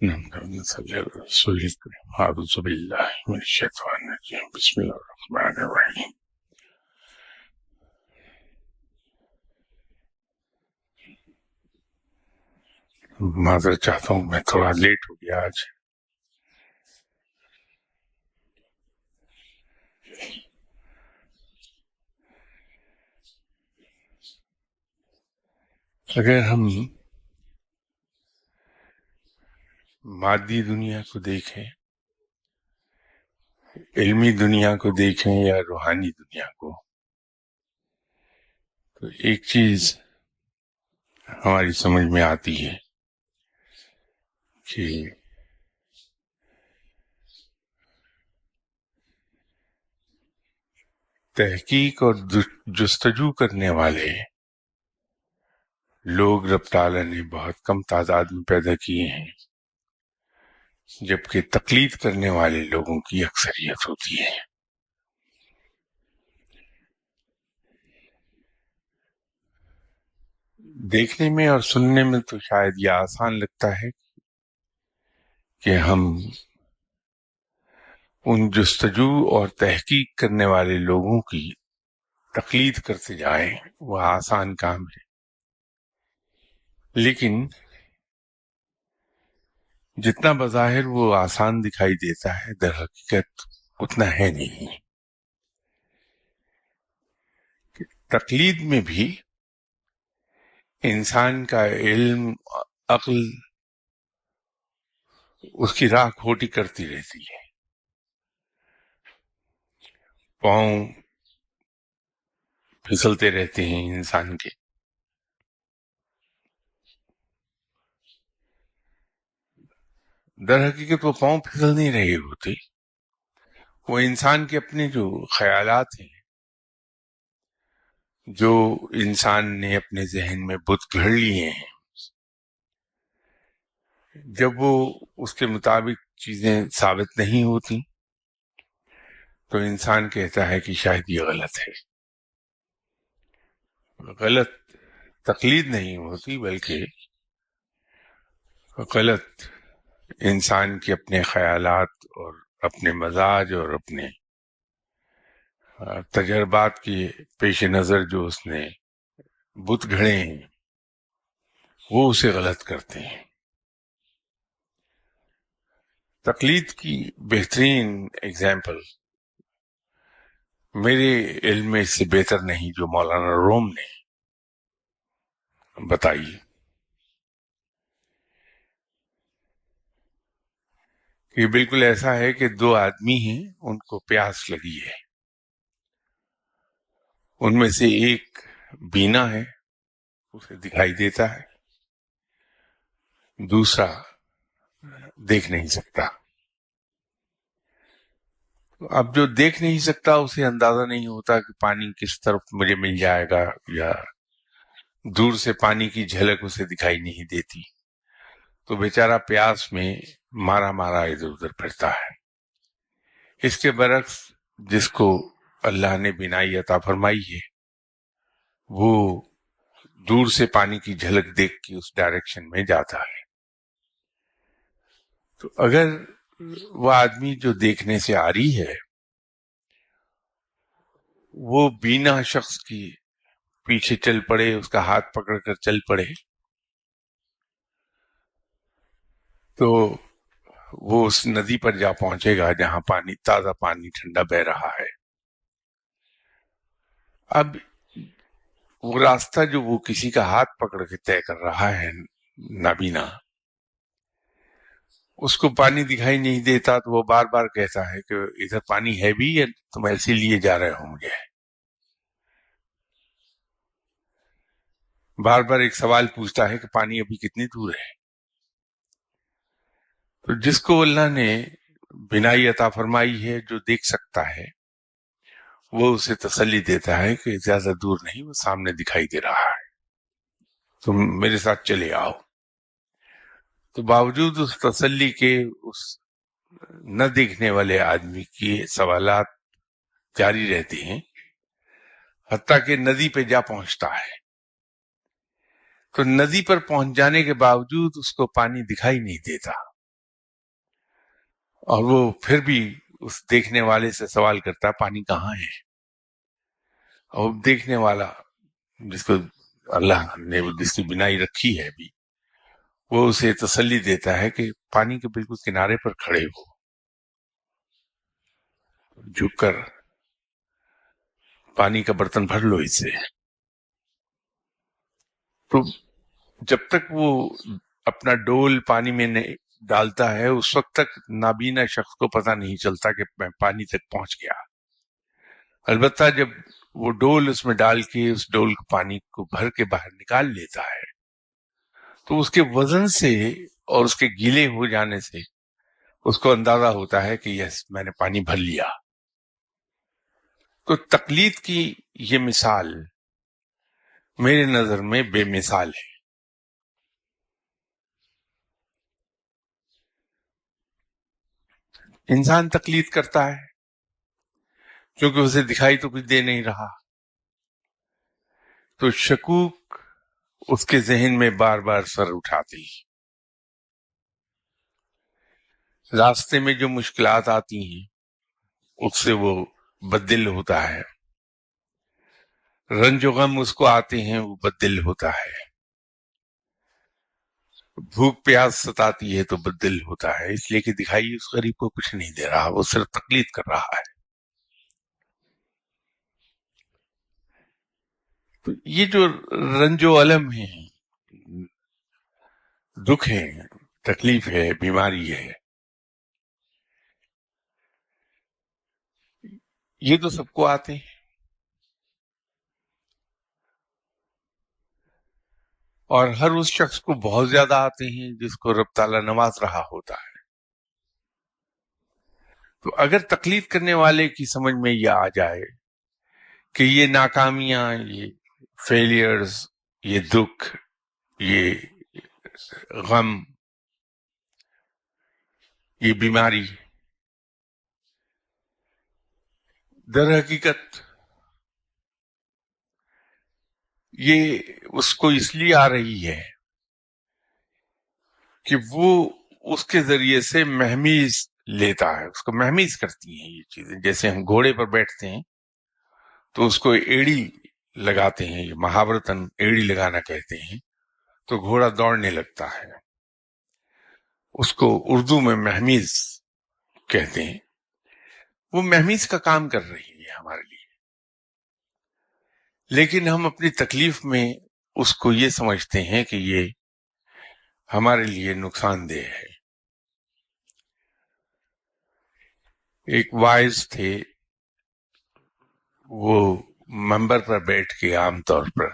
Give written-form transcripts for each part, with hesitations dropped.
صلی اللہ رسول کریم اعوذ باللہ من الشیطان الرجیم بسم اللہ الرحمن الرحیم. معذرت چاہتا ہوں، میں تھوڑا لیٹ ہو گیا آج. اگر ہم مادی دنیا کو دیکھیں، علمی دنیا کو دیکھیں یا روحانی دنیا کو، تو ایک چیز ہماری سمجھ میں آتی ہے کہ تحقیق اور جستجو کرنے والے لوگ رب تعالیٰ نے بہت کم تعداد میں پیدا کیے ہیں، جبکہ تقلید کرنے والے لوگوں کی اکثریت ہوتی ہے. دیکھنے میں اور سننے میں تو شاید یہ آسان لگتا ہے کہ ہم ان جستجو اور تحقیق کرنے والے لوگوں کی تقلید کرتے جائیں، وہ آسان کام ہے. لیکن جتنا بظاہر وہ آسان دکھائی دیتا ہے، در حقیقت اتنا ہے نہیں. تقلید میں بھی انسان کا علم، عقل اس کی راہ کھوٹی کرتی رہتی ہے. پاؤں پھسلتے رہتے ہیں انسان کے. در حقیقت وہ پاؤں پھسل نہیں رہے ہوتے، وہ انسان کے اپنے جو خیالات ہیں، جو انسان نے اپنے ذہن میں بت گھڑ لیے ہیں، جب وہ اس کے مطابق چیزیں ثابت نہیں ہوتی تو انسان کہتا ہے کہ شاید یہ غلط ہے. غلط تقلید نہیں ہوتی، بلکہ غلط انسان کے اپنے خیالات اور اپنے مزاج اور اپنے تجربات کے پیش نظر جو اس نے بت گھڑے ہیں، وہ اسے غلط کرتے ہیں. تقلید کی بہترین اگزامپل میرے علم میں اس سے بہتر نہیں جو مولانا روم نے بتائی. یہ بالکل ایسا ہے کہ دو آدمی ہیں، ان کو پیاس لگی ہے. ان میں سے ایک بینا ہے، اسے دکھائی دیتا ہے، دوسرا دیکھ نہیں سکتا. اب جو دیکھ نہیں سکتا اسے اندازہ نہیں ہوتا کہ پانی کس طرف مجھے مل جائے گا، یا دور سے پانی کی جھلک اسے دکھائی نہیں دیتی، تو بیچارہ پیاس میں مارا مارا ادھر ادھر پھرتا ہے. اس کے برعکس جس کو اللہ نے بینائی عطا فرمائی ہے، وہ دور سے پانی کی جھلک دیکھ کے اس ڈائریکشن میں جاتا ہے. تو اگر وہ آدمی جو دیکھنے سے عاری ہے، وہ بینا شخص کی پیچھے چل پڑے، اس کا ہاتھ پکڑ کر چل پڑے، تو وہ اس ندی پر جا پہنچے گا جہاں پانی تازہ پانی ٹھنڈا بہ رہا ہے. اب وہ راستہ جو وہ کسی کا ہاتھ پکڑ کے طے کر رہا ہے، نابینا، اس کو پانی دکھائی نہیں دیتا، تو وہ بار بار کہتا ہے کہ ادھر پانی ہے بھی، یا تم ایسے لیے جا رہے ہو مجھے. بار بار ایک سوال پوچھتا ہے کہ پانی ابھی کتنی دور ہے. تو جس کو اللہ نے بینائی عطا فرمائی ہے، جو دیکھ سکتا ہے، وہ اسے تسلی دیتا ہے کہ زیادہ دور نہیں، وہ سامنے دکھائی دے رہا ہے، تم میرے ساتھ چلے آؤ. تو باوجود اس تسلی کے اس نہ دیکھنے والے آدمی کے سوالات جاری رہتے ہیں، حتیٰ کہ ندی پہ جا پہنچتا ہے. تو ندی پر پہنچ جانے کے باوجود اس کو پانی دکھائی نہیں دیتا. اور وہ پھر بھی اس دیکھنے والے سے سوال کرتا ہے پانی کہاں ہے، اور دیکھنے والا جس کو اللہ نے جس کی بنائی رکھی ہے بھی، وہ اسے تسلی دیتا ہے کہ پانی کے بالکل کنارے پر کھڑے ہو، جھک کر پانی کا برتن بھر لو اس سے۔ تو جب تک وہ اپنا ڈول پانی میں ڈالتا ہے اس وقت تک نابینا شخص کو پتہ نہیں چلتا کہ میں پانی تک پہنچ گیا۔ البتہ جب وہ ڈول اس میں ڈال کے اس ڈول پانی کو بھر کے باہر نکال لیتا ہے تو اس کے وزن سے اور اس کے گیلے ہو جانے سے اس کو اندازہ ہوتا ہے کہ یس میں نے پانی بھر لیا۔ تو تقلید کی یہ مثال میرے نظر میں بے مثال ہے۔ انسان تقلید کرتا ہے کیونکہ اسے دکھائی تو کچھ دے نہیں رہا، تو شکوک اس کے ذہن میں بار بار سر اٹھاتی۔ راستے میں جو مشکلات آتی ہیں اس سے وہ بددل ہوتا ہے، رنج و غم اس کو آتے ہیں وہ بددل ہوتا ہے، بھوک پیاس ستاتی ہے تو بددل ہوتا ہے، اس لیے کہ دکھائی اس غریب کو کچھ نہیں دے رہا، وہ صرف تقلید کر رہا ہے۔ تو یہ جو رنج و الم ہے، دکھ ہے، تکلیف ہے، بیماری ہے، یہ تو سب کو آتے ہیں، اور ہر اس شخص کو بہت زیادہ آتے ہیں جس کو رب تعالیٰ نواز رہا ہوتا ہے۔ تو اگر تقلید کرنے والے کی سمجھ میں یہ آ جائے کہ یہ ناکامیاں، یہ فیلیئرز، یہ دکھ، یہ غم، یہ بیماری در حقیقت یہ اس کو اس لیے آ رہی ہے کہ وہ اس کے ذریعے سے مہمیز لیتا ہے، اس کو مہمیز کرتی ہیں یہ چیزیں۔ جیسے ہم گھوڑے پر بیٹھتے ہیں تو اس کو ایڑی لگاتے ہیں، یہ محاورتاً ایڑی لگانا کہتے ہیں، تو گھوڑا دوڑنے لگتا ہے، اس کو اردو میں مہمیز کہتے ہیں۔ وہ مہمیز کا کام کر رہی ہے ہمارے لیے، لیکن ہم اپنی تکلیف میں اس کو یہ سمجھتے ہیں کہ یہ ہمارے لیے نقصان دہ ہے۔ ایک وائز تھے، وہ منبر پر بیٹھ کے عام طور پر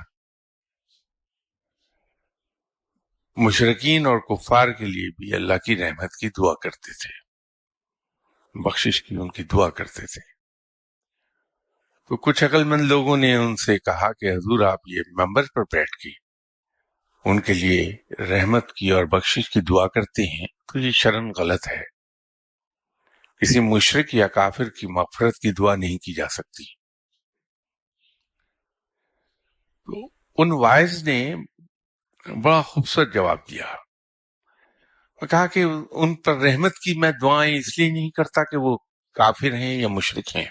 مشرکین اور کفار کے لیے بھی اللہ کی رحمت کی دعا کرتے تھے، بخشش کی ان کی دعا کرتے تھے۔ تو کچھ عقل مند لوگوں نے ان سے کہا کہ حضور آپ یہ منبر پر بیٹھ کے ان کے لیے رحمت کی اور بخشش کی دعا کرتے ہیں تو یہ شرعاً غلط ہے، کسی مشرک یا کافر کی مغفرت کی دعا نہیں کی جا سکتی۔ تو ان وائز نے بڑا خوبصورت جواب دیا اور کہا کہ ان پر رحمت کی میں دعائیں اس لیے نہیں کرتا کہ وہ کافر ہیں یا مشرک ہیں،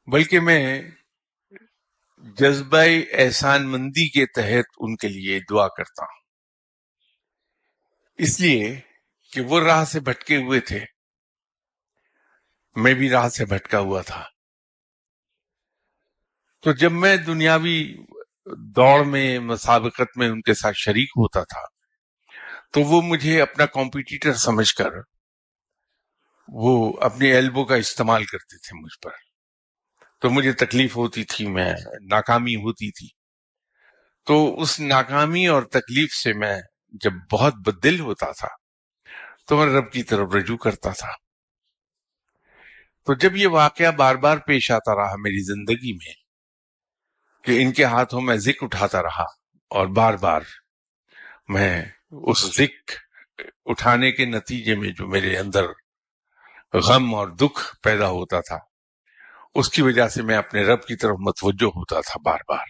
بلکہ میں جذبہ احسان مندی کے تحت ان کے لیے دعا کرتا ہوں، اس لیے کہ وہ راہ سے بھٹکے ہوئے تھے، میں بھی راہ سے بھٹکا ہوا تھا۔ تو جب میں دنیاوی دوڑ میں، مسابقت میں ان کے ساتھ شریک ہوتا تھا تو وہ مجھے اپنا کمپیٹیٹر سمجھ کر وہ اپنی ایلبو کا استعمال کرتے تھے مجھ پر، تو مجھے تکلیف ہوتی تھی، میں ناکامی ہوتی تھی، تو اس ناکامی اور تکلیف سے میں جب بہت بددل ہوتا تھا تو میں رب کی طرف رجوع کرتا تھا۔ تو جب یہ واقعہ بار بار پیش آتا رہا میری زندگی میں کہ ان کے ہاتھوں میں ذکر اٹھاتا رہا، اور بار بار میں اس ذکر اٹھانے کے نتیجے میں جو میرے اندر غم اور دکھ پیدا ہوتا تھا اس کی وجہ سے میں اپنے رب کی طرف متوجہ ہوتا تھا بار بار،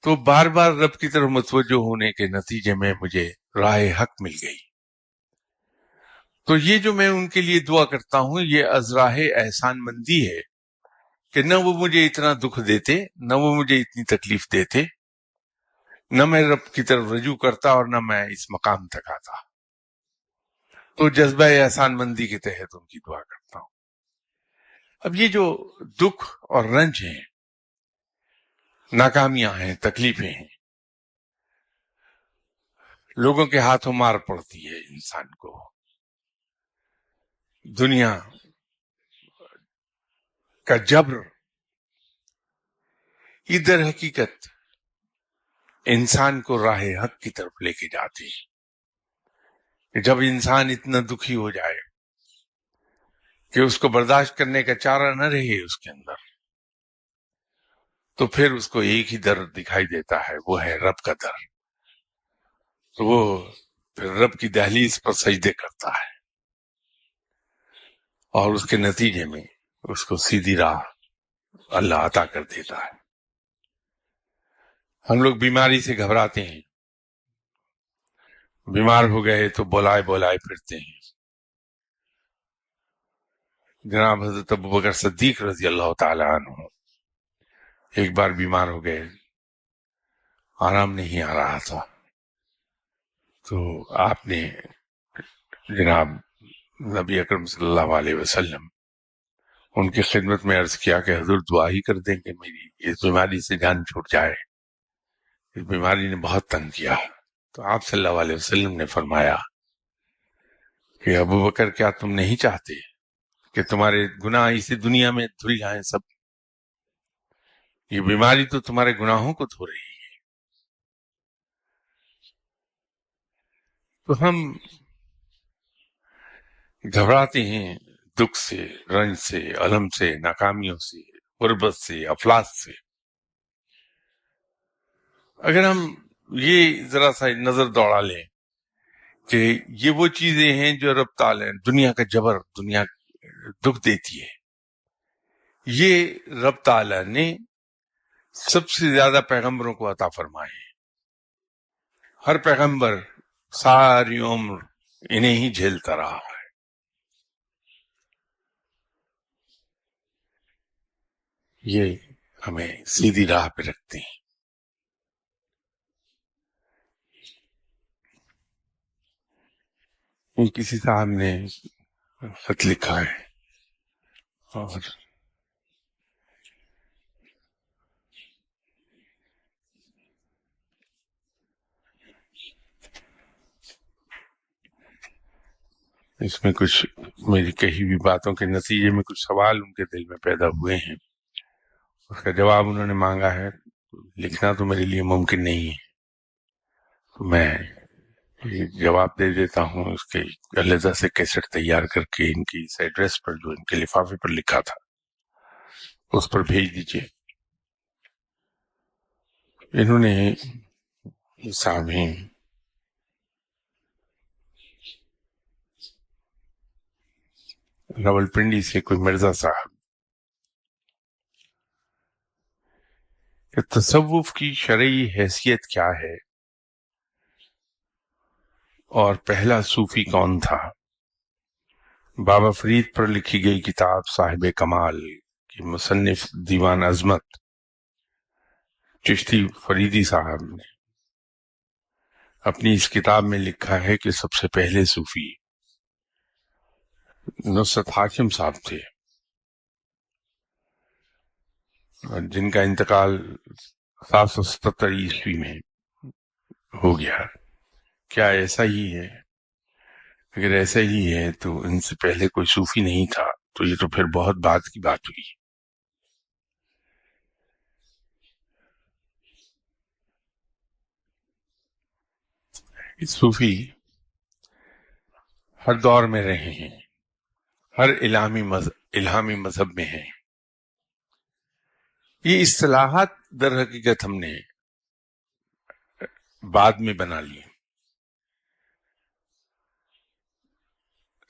تو بار بار رب کی طرف متوجہ ہونے کے نتیجے میں مجھے راہ حق مل گئی، تو یہ جو میں ان کے لیے دعا کرتا ہوں یہ ازراہ احسان مندی ہے کہ نہ وہ مجھے اتنا دکھ دیتے، نہ وہ مجھے اتنی تکلیف دیتے، نہ میں رب کی طرف رجوع کرتا اور نہ میں اس مقام تک آتا. تو جذبہ احسان مندی کے تحت ان کی دعا کرتا ہوں. اب یہ جو دکھ اور رنج ہیں، ناکامیاں ہیں، تکلیفیں ہیں، لوگوں کے ہاتھوں مار پڑتی ہے انسان کو، دنیا کا جبر، یہ در حقیقت انسان کو راہ حق کی طرف لے کے جاتے ہیں. جب انسان اتنا دکھی ہو جائے کہ اس کو برداشت کرنے کا چارہ نہ رہے اس کے اندر، تو پھر اس کو ایک ہی در دکھائی دیتا ہے، وہ ہے رب کا در. تو وہ پھر رب کی دہلیز پر سجدے کرتا ہے اور اس کے نتیجے میں اس کو سیدھی راہ اللہ عطا کر دیتا ہے. ہم لوگ بیماری سے گھبراتے ہیں، بیمار ہو گئے تو بولائے بولائے پھرتے ہیں. جناب حضرت ابوبکر صدیق رضی اللہ تعالی عنہ ایک بار بیمار ہو گئے، آرام نہیں آ رہا تھا، تو آپ نے جناب نبی اکرم صلی اللہ علیہ وسلم ان کی خدمت میں عرض کیا کہ حضور دعا ہی کر دیں کہ میری اس بیماری سے جان چھوٹ جائے، اس بیماری نے بہت تنگ کیا. تو آپ صلی اللہ علیہ وسلم نے فرمایا کہ ابوبکر کیا تم نہیں چاہتے کہ تمہارے گناہ اسی دنیا میں دھل جائیں سب؟ یہ بیماری تو تمہارے گناہوں کو دھو رہی ہے. تو ہم گھبراتے ہیں دکھ سے، رنج سے، الم سے، ناکامیوں سے، غربت سے، افلاس سے. اگر ہم یہ ذرا سا نظر دوڑا لیں کہ یہ وہ چیزیں ہیں جو رب تعالیٰ دنیا کا جبر، دنیا دکھ دیتی ہے، یہ رب تعالیٰ نے سب سے زیادہ پیغمبروں کو عطا فرمائے ہیں. ہر پیغمبر ساری عمر انہیں ہی جھیلتا رہا ہے. یہ ہمیں سیدھی راہ پہ رکھتے ہیں. کسی صاحب نے خط لکھا ہے اور اس میں کچھ میری کہی ہوئی باتوں کے نتیجے میں کچھ سوال ان کے دل میں پیدا ہوئے ہیں، اس کا جواب انہوں نے مانگا ہے. لکھنا تو میرے لیے ممکن نہیں ہے، تو میں یہ جواب دے دیتا ہوں. اس کے علیحدہ سے کیسٹ تیار کر کے ان کی اس ایڈریس پر جو ان کے لفافے پر لکھا تھا اس پر بھیج دیجیے. انہوں نے صاحب ہیں راول پنڈی سے کوئی مرزا صاحب کہ تصوف کی شرعی حیثیت کیا ہے اور پہلا صوفی کون تھا؟ بابا فرید پر لکھی گئی کتاب صاحب کمال کی مصنف دیوان عظمت چشتی فریدی صاحب نے اپنی اس کتاب میں لکھا ہے کہ سب سے پہلے صوفی نصرت حاکم صاحب تھے، جن کا انتقال 777 عیسوی میں ہو گیا. کیا ایسا ہی ہے؟ اگر ایسا ہی ہے تو ان سے پہلے کوئی صوفی نہیں تھا تو یہ تو پھر بہت بعد کی بات ہوئی. صوفی ہر دور میں رہے ہیں، ہر الہامی مذہب میں ہیں. یہ اصطلاحات در حقیقت ہم نے بعد میں بنا لی.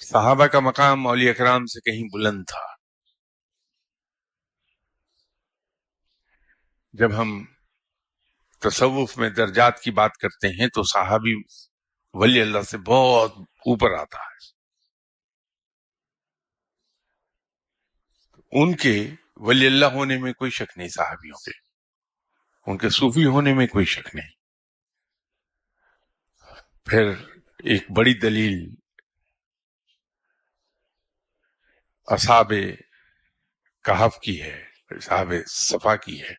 صحابہ کا مقام اولیاء کرام سے کہیں بلند تھا. جب ہم تصوف میں درجات کی بات کرتے ہیں تو صحابی ولی اللہ سے بہت اوپر آتا ہے. ان کے ولی اللہ ہونے میں کوئی شک نہیں، صحابیوں کے، ان کے صوفی ہونے میں کوئی شک نہیں۔ پھر ایک بڑی دلیل اصحاب کہف کی ہے، اصحاب صفا کی ہے۔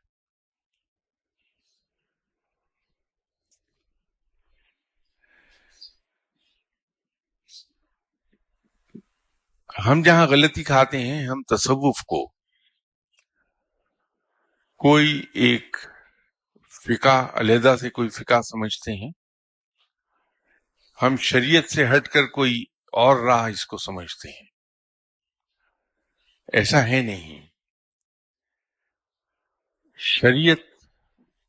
ہم جہاں غلطی کھاتے ہیں، ہم تصوف کو کوئی ایک فقہ، علیحدہ سے کوئی فقہ سمجھتے ہیں، ہم شریعت سے ہٹ کر کوئی اور راہ اس کو سمجھتے ہیں۔ ایسا ہے نہیں، شریعت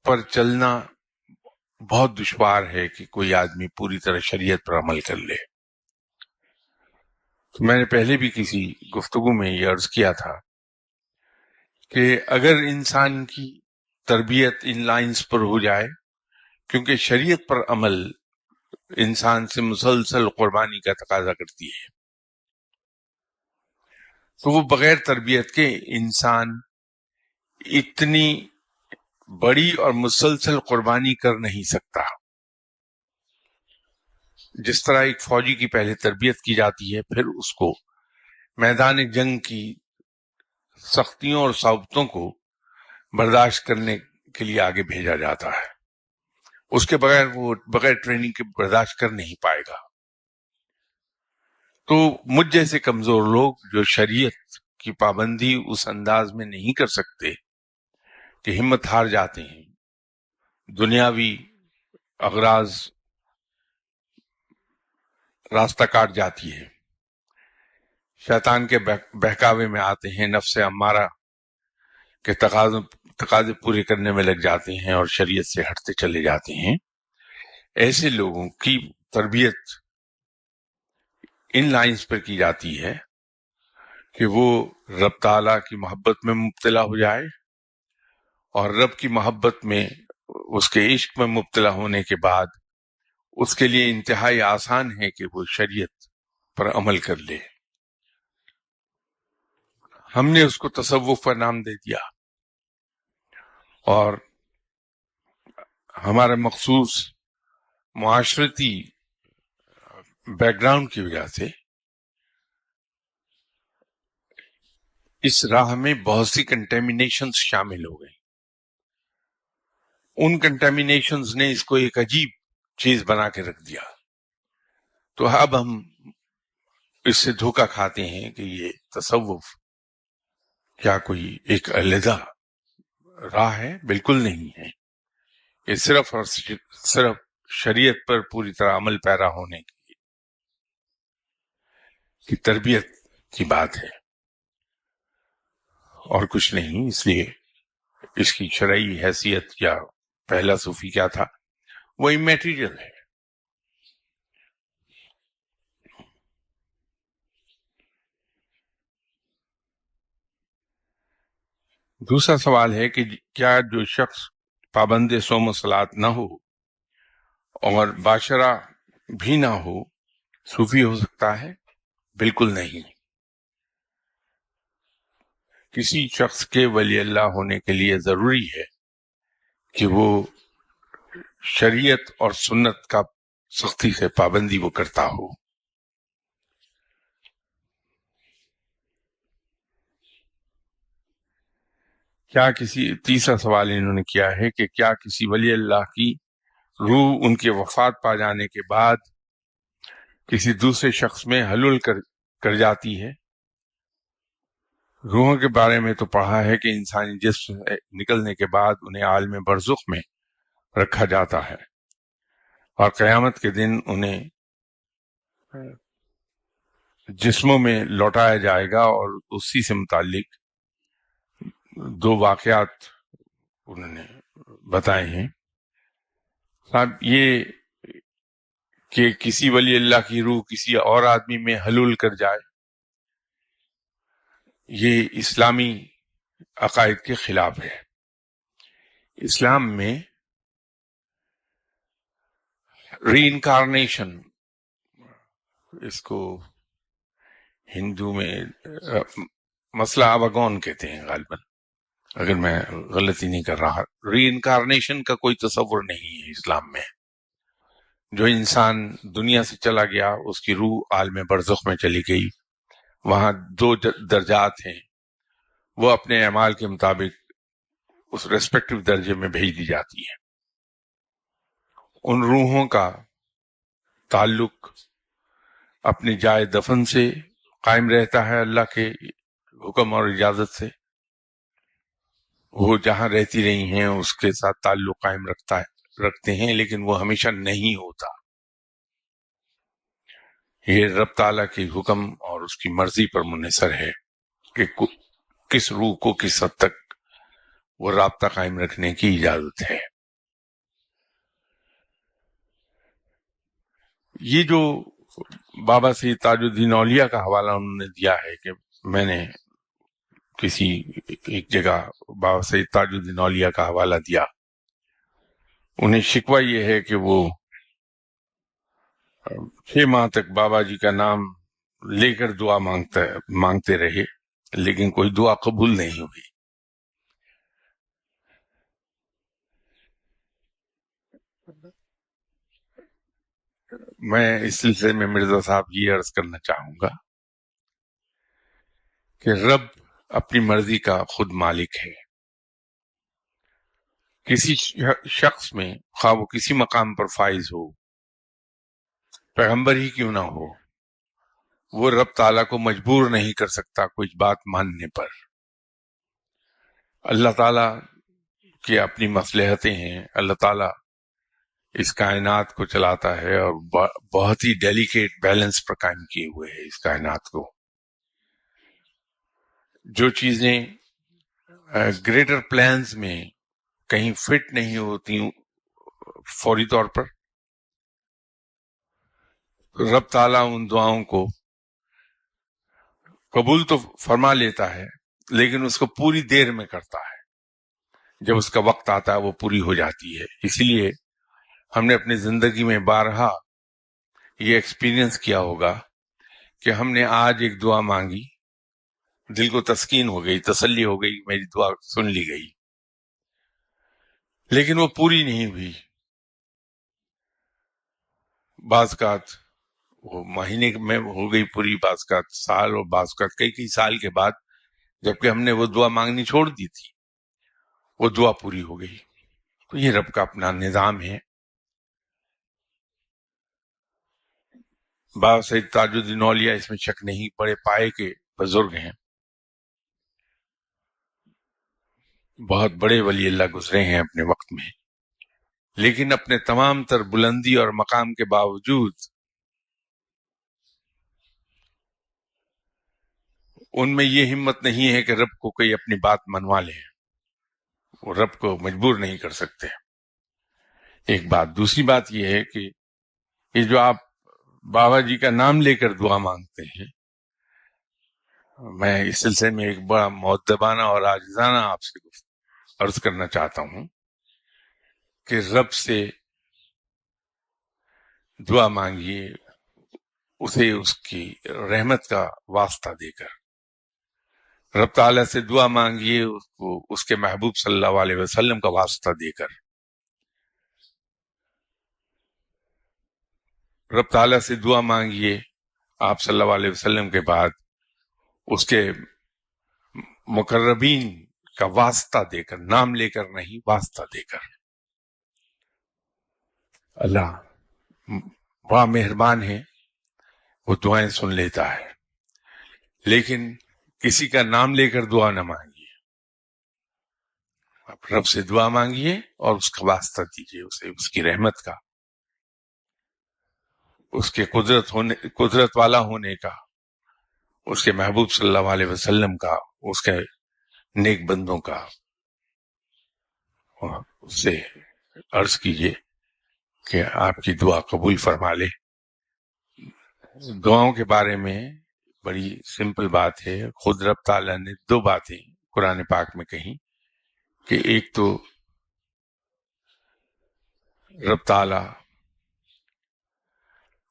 پر چلنا بہت دشوار ہے کہ کوئی آدمی پوری طرح شریعت پر عمل کر لے۔ تو میں نے پہلے بھی کسی گفتگو میں یہ عرض کیا تھا کہ اگر انسان کی تربیت ان لائنز پر ہو جائے، کیونکہ شریعت پر عمل انسان سے مسلسل قربانی کا تقاضا کرتی ہے، تو وہ بغیر تربیت کے انسان اتنی بڑی اور مسلسل قربانی کر نہیں سکتا۔ جس طرح ایک فوجی کی پہلے تربیت کی جاتی ہے، پھر اس کو میدان جنگ کی سختیوں اور صعوبتوں کو برداشت کرنے کے لیے آگے بھیجا جاتا ہے، اس کے بغیر وہ بغیر ٹریننگ کے برداشت کر نہیں پائے گا۔ تو مجھ جیسے کمزور لوگ جو شریعت کی پابندی اس انداز میں نہیں کر سکتے کہ ہمت ہار جاتے ہیں، دنیاوی اغراض راستہ کاٹ جاتی ہے، شیطان کے بہکاوے میں آتے ہیں، نفس امارہ کے تقاضے پورے کرنے میں لگ جاتے ہیں اور شریعت سے ہٹتے چلے جاتے ہیں، ایسے لوگوں کی تربیت ان لائنز پر کی جاتی ہے کہ وہ رب تعالیٰ کی محبت میں مبتلا ہو جائے، اور رب کی محبت میں، اس کے عشق میں مبتلا ہونے کے بعد اس کے لیے انتہائی آسان ہے کہ وہ شریعت پر عمل کر لے۔ ہم نے اس کو تصوف کا نام دے دیا، اور ہمارا مخصوص معاشرتی بیک گراؤنڈ کی وجہ سے اس راہ میں بہت سی کنٹیمنیشنز شامل ہو گئی۔ ان کنٹیمنیشنز نے اس کو ایک عجیب چیز بنا کے رکھ دیا۔ تو اب ہم اس سے دھوکہ کھاتے ہیں کہ یہ تصوف کیا کوئی ایک علیحدہ راہ ہے؟ بالکل نہیں ہے، یہ صرف اور صرف شریعت پر پوری طرح عمل پیرا ہونے کی تربیت کی بات ہے اور کچھ نہیں۔ اس لیے اس کی شرعی حیثیت یا پہلا صوفی کیا تھا، وہ امیٹیریل ہے۔ دوسرا سوال ہے کہ کیا جو شخص پابند صوم و صلات نہ ہو اور باشرہ بھی نہ ہو، صوفی ہو سکتا ہے؟ بالکل نہیں۔ کسی شخص کے ولی اللہ ہونے کے لیے ضروری ہے کہ وہ شریعت اور سنت کا سختی سے پابندی وہ کرتا ہو۔ کیا تیسرا سوال انہوں نے کیا ہے کہ کیا کسی ولی اللہ کی روح ان کے وفات پا جانے کے بعد کسی دوسرے شخص میں حلول کر جاتی ہے؟ روحوں کے بارے میں تو پڑھا ہے کہ انسانی جسم سے نکلنے کے بعد انہیں عالم برزخ میں رکھا جاتا ہے، اور قیامت کے دن انہیں جسموں میں لوٹایا جائے گا، اور اسی سے متعلق دو واقعات انہوں نے بتائے ہیں۔ صاحب، یہ کہ کسی ولی اللہ کی روح کسی اور آدمی میں حلول کر جائے، یہ اسلامی عقائد کے خلاف ہے۔ اسلام میں ری انکارنیشن، اس کو ہندو میں مسئلہ آواگون کہتے ہیں غالباً، اگر میں غلطی نہیں کر رہا. ری انکارنیشن کا کوئی تصور نہیں ہے اسلام میں. جو انسان دنیا سے چلا گیا اس کی روح عالم برزخ میں چلی گئی، وہاں دو درجات ہیں، وہ اپنے اعمال کے مطابق اس ریسپیکٹو درجے میں بھیج دی جاتی ہے. ان روحوں کا تعلق اپنی جائے دفن سے قائم رہتا ہے اللہ کے حکم اور اجازت سے. وہ جہاں رہتی رہی ہیں اس کے ساتھ تعلق قائم رکھتے ہیں، لیکن وہ ہمیشہ نہیں ہوتا. یہ رب تعالیٰ کے حکم اور اس کی مرضی پر منحصر ہے کہ کس روح کو کس حد تک وہ رابطہ قائم رکھنے کی اجازت ہے. یہ جو بابا سید تاج الدین اولیاء کا حوالہ انہوں نے دیا ہے کہ میں نے کسی ایک جگہ بابا سید تاج الدین اولیاء کا حوالہ دیا، انہیں شکوہ یہ ہے کہ وہ 6 ماہ تک بابا جی کا نام لے کر دعا مانگتے رہے، لیکن کوئی دعا قبول نہیں ہوئی. میں اس سلسلے میں مرزا صاحب یہ عرض کرنا چاہوں گا کہ رب اپنی مرضی کا خود مالک ہے. کسی شخص میں خواہ وہ کسی مقام پر فائز ہو، پیغمبر ہی کیوں نہ ہو، وہ رب تعالیٰ کو مجبور نہیں کر سکتا کچھ بات ماننے پر. اللہ تعالیٰ کی اپنی مصلحتیں ہیں. اللہ تعالیٰ اس کائنات کو چلاتا ہے اور بہت ہی ڈیلیکیٹ بیلنس پر قائم کیے ہوئے ہے اس کائنات کو. جو چیزیں گریٹر پلانز میں کہیں فٹ نہیں ہوتی فوری طور پر، رب تعالیٰ ان دعاؤں کو قبول تو فرما لیتا ہے، لیکن اس کو پوری دیر میں کرتا ہے. جب اس کا وقت آتا ہے وہ پوری ہو جاتی ہے. اسی لیے ہم نے اپنی زندگی میں بارہا یہ ایکسپیرینس کیا ہوگا کہ ہم نے آج ایک دعا مانگی، دل کو تسکین ہو گئی، تسلی ہو گئی، میری دعا سن لی گئی، لیکن وہ پوری نہیں ہوئی. بعض اوقات وہ مہینے میں ہو گئی پوری، بعض اوقات سال، اور بعض اوقات کئی سال کے بعد، جبکہ ہم نے وہ دعا مانگنی چھوڑ دی تھی، وہ دعا پوری ہو گئی. تو یہ رب کا اپنا نظام ہے. بابا سید تاج الدین اولیاء اس میں شک نہیں، بڑے پائے کے بزرگ ہیں، بہت بڑے ولی اللہ گزرے ہیں اپنے وقت میں، لیکن اپنے تمام تر بلندی اور مقام کے باوجود ان میں یہ ہمت نہیں ہے کہ رب کو کوئی اپنی بات منوا لے. وہ رب کو مجبور نہیں کر سکتے. ایک بات. دوسری بات یہ ہے کہ یہ جو آپ بابا جی کا نام لے کر دعا مانگتے ہیں، میں اس سلسلے میں ایک بڑا مؤدبانہ اور عاجزانہ آپ سے عرض کرنا چاہتا ہوں کہ رب سے دعا مانگیے، اسے اس کی رحمت کا واسطہ دے کر. رب تعالیٰ سے دعا مانگیے اس کو اس کے محبوب صلی اللہ علیہ وسلم کا واسطہ دے کر. رب تعالیٰ سے دعا مانگیے آپ صلی اللہ علیہ وسلم کے بعد اس کے مقربین کا واسطہ دے کر، نام لے کر نہیں، واسطہ دے کر. اللہ بڑا مہربان ہے، وہ دعائیں سن لیتا ہے، لیکن کسی کا نام لے کر دعا نہ مانگیے. آپ رب سے دعا مانگیے اور اس کا واسطہ دیجیے اسے، اس کی رحمت کا، اس کے قدرت والا ہونے کا، اس کے محبوب صلی اللہ علیہ وسلم کا، اس کے نیک بندوں کا. اس سے عرض کیجیے کہ آپ کی دعا قبول فرما لے. دعاؤں کے بارے میں بڑی سمپل بات ہے. خود رب تعالیٰ نے 2 باتیں قرآن پاک میں کہیں کہ ایک تو رب تعالیٰ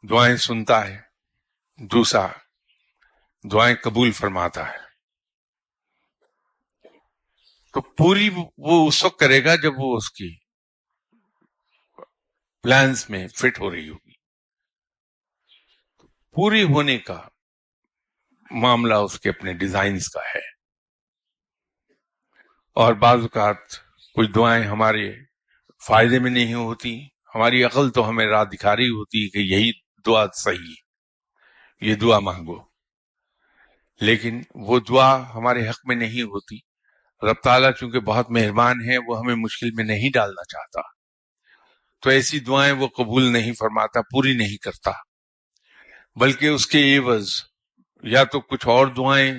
دعائیں سنتا ہے، دوسرا دعائیں قبول فرماتا ہے. تو پوری وہ اس وقت کرے گا جب وہ اس کی پلانز میں فٹ ہو رہی ہوگی. پوری ہونے کا معاملہ اس کے اپنے ڈیزائنز کا ہے. اور بعض اوقات کچھ دعائیں ہمارے فائدے میں نہیں ہوتی. ہماری عقل تو ہمیں راہ دکھا رہی ہوتی کہ یہی دعا صحیح، یہ دعا مانگو، لیکن وہ دعا ہمارے حق میں نہیں ہوتی. رب تعالیٰ چونکہ بہت مہربان ہے، وہ ہمیں مشکل میں نہیں ڈالنا چاہتا، تو ایسی دعائیں وہ قبول نہیں فرماتا، پوری نہیں کرتا، بلکہ اس کے عوض یا تو کچھ اور دعائیں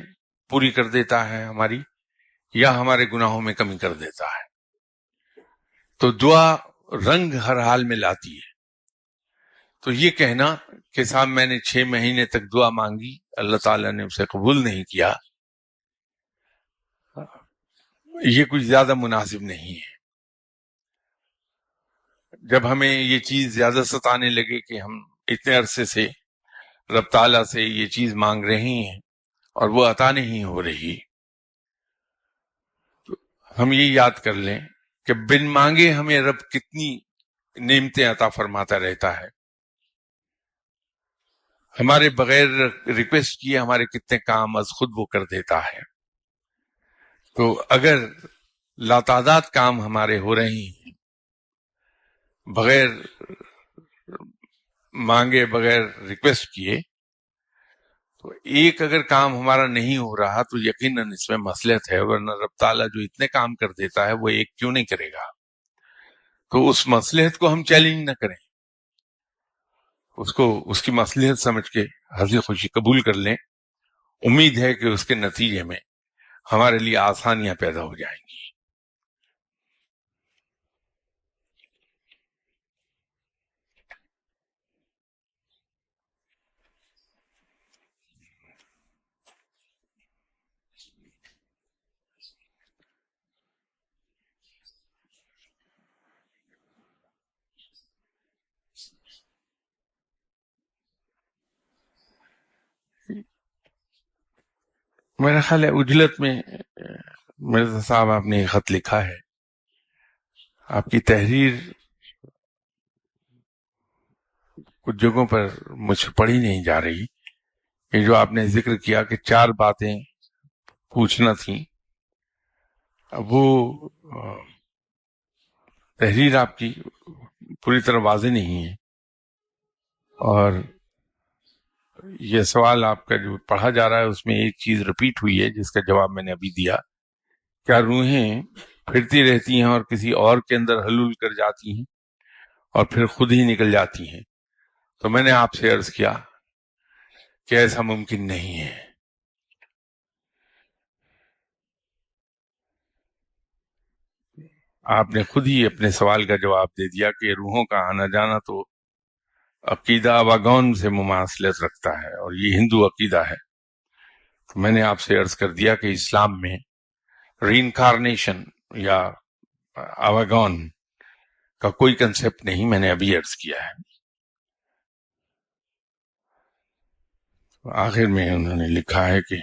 پوری کر دیتا ہے ہماری، یا ہمارے گناہوں میں کمی کر دیتا ہے. تو دعا رنگ ہر حال میں لاتی ہے. تو یہ کہنا کہ صاحب میں نے 6 مہینے تک دعا مانگی، اللہ تعالیٰ نے اسے قبول نہیں کیا، یہ کچھ زیادہ مناسب نہیں ہے. جب ہمیں یہ چیز زیادہ ستانے لگے کہ ہم اتنے عرصے سے رب تعالیٰ سے یہ چیز مانگ رہے ہیں اور وہ عطا نہیں ہو رہی، تو ہم یہ یاد کر لیں کہ بن مانگے ہمیں رب کتنی نعمتیں عطا فرماتا رہتا ہے. ہمارے بغیر ریکویسٹ کیے ہمارے کتنے کام از خود وہ کر دیتا ہے. تو اگر لاتعداد کام ہمارے ہو رہے ہیں بغیر مانگے، بغیر ریکویسٹ کیے، تو ایک اگر کام ہمارا نہیں ہو رہا تو یقیناً اس میں مصلحت ہے، ورنہ رب تعالیٰ جو اتنے کام کر دیتا ہے وہ ایک کیوں نہیں کرے گا. تو اس مصلحت کو ہم چیلنج نہ کریں، اس کو اس کی مصلحت سمجھ کے ہنسی خوشی قبول کر لیں. امید ہے کہ اس کے نتیجے میں ہمارے لیے آسانیاں پیدا ہو جائیں گی. میرا خیال ہے اجلت میں مرزا صاحب آپ نے ایک خط لکھا ہے. آپ کی تحریر کچھ جگہوں پر مجھ سے پڑھی نہیں جا رہی. یہ جو آپ نے ذکر کیا کہ 4 باتیں پوچھنا تھیں، وہ تحریر آپ کی پوری طرح واضح نہیں ہے. اور یہ سوال آپ کا جو پڑھا جا رہا ہے اس میں ایک چیز ریپیٹ ہوئی ہے جس کا جواب میں نے ابھی دیا. کیا روحیں پھرتی رہتی ہیں اور کسی اور کے اندر حلول کر جاتی ہیں اور پھر خود ہی نکل جاتی ہیں؟ تو میں نے آپ سے عرض کیا کہ ایسا ممکن نہیں ہے. آپ نے خود ہی اپنے سوال کا جواب دے دیا کہ روحوں کا آنا جانا تو عقیدہ آواگون سے مماثلت رکھتا ہے اور یہ ہندو عقیدہ ہے. تو میں نے آپ سے عرض کر دیا کہ اسلام میں ری انکارنیشن یا آواگون کا کوئی کنسپٹ نہیں. میں نے ابھی عرض کیا ہے. آخر میں انہوں نے لکھا ہے کہ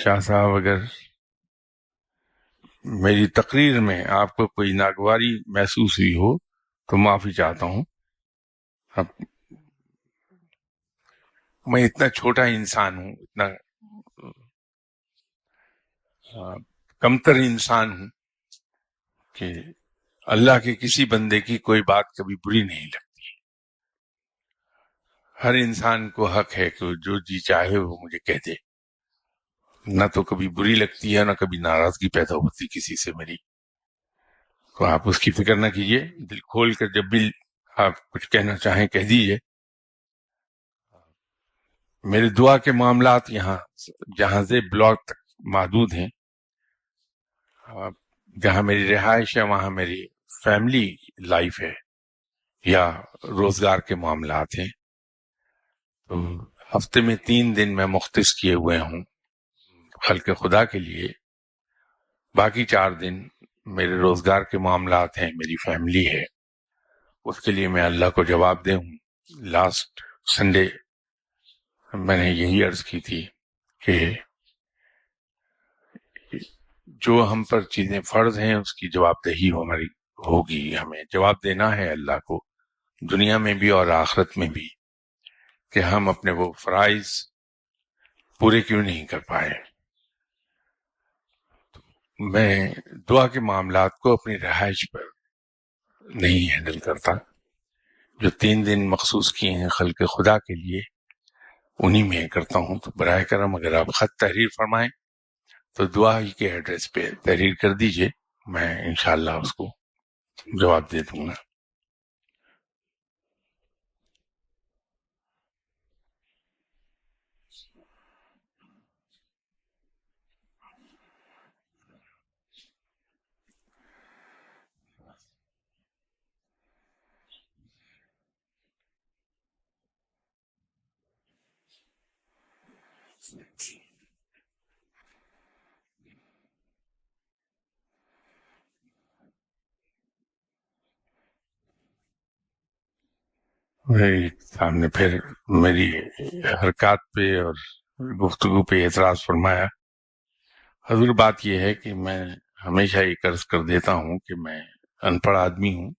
شاہ صاحب اگر میری تقریر میں آپ کو کوئی ناگواری محسوس ہوئی ہو تو معافی چاہتا ہوں. اب میں اتنا چھوٹا انسان ہوں، اتنا کمتر انسان ہوں کہ اللہ کے کسی بندے کی کوئی بات کبھی بری نہیں لگتی. ہر انسان کو حق ہے کہ جو جی چاہے وہ مجھے کہہ دے. نہ تو کبھی بری لگتی ہے، نہ کبھی ناراضگی پیدا ہوتی کسی سے میری. تو آپ اس کی فکر نہ کیجیے، دل کھول کر جب بھی آپ کچھ کہنا چاہیں کہہ دیجیے. میرے دعا کے معاملات یہاں جہاں سے بلاک تک محدود ہیں. جہاں میری رہائش ہے وہاں میری فیملی لائف ہے یا روزگار کے معاملات ہیں. تو ہفتے میں 3 دن میں مختص کیے ہوئے ہوں خلق خدا کے لیے. باقی 4 دن میرے روزگار کے معاملات ہیں، میری فیملی ہے، اس کے لیے میں اللہ کو جواب دے ہوں. لاسٹ سنڈے میں نے یہی عرض کی تھی کہ جو ہم پر چیزیں فرض ہیں اس کی جواب دہی ہماری ہوگی، ہمیں جواب دینا ہے اللہ کو دنیا میں بھی اور آخرت میں بھی، کہ ہم اپنے وہ فرائض پورے کیوں نہیں کر پائے۔ میں دعا کے معاملات کو اپنی رہائش پر نہیں ہینڈل کرتا، جو 3 دن مخصوص کیے ہیں خلق خدا کے لیے انہی میں کرتا ہوں۔ تو براہ کرم اگر آپ خط تحریر فرمائیں تو دعا ہی کے ایڈریس پہ تحریر کر دیجئے، میں انشاءاللہ اس کو جواب دے دوں گا۔ میری سامنے پھر میری حرکات پہ اور گفتگو پہ اعتراض فرمایا۔ حضور بات یہ ہے کہ میں ہمیشہ یہ عرض کر دیتا ہوں کہ میں ان پڑھ آدمی ہوں،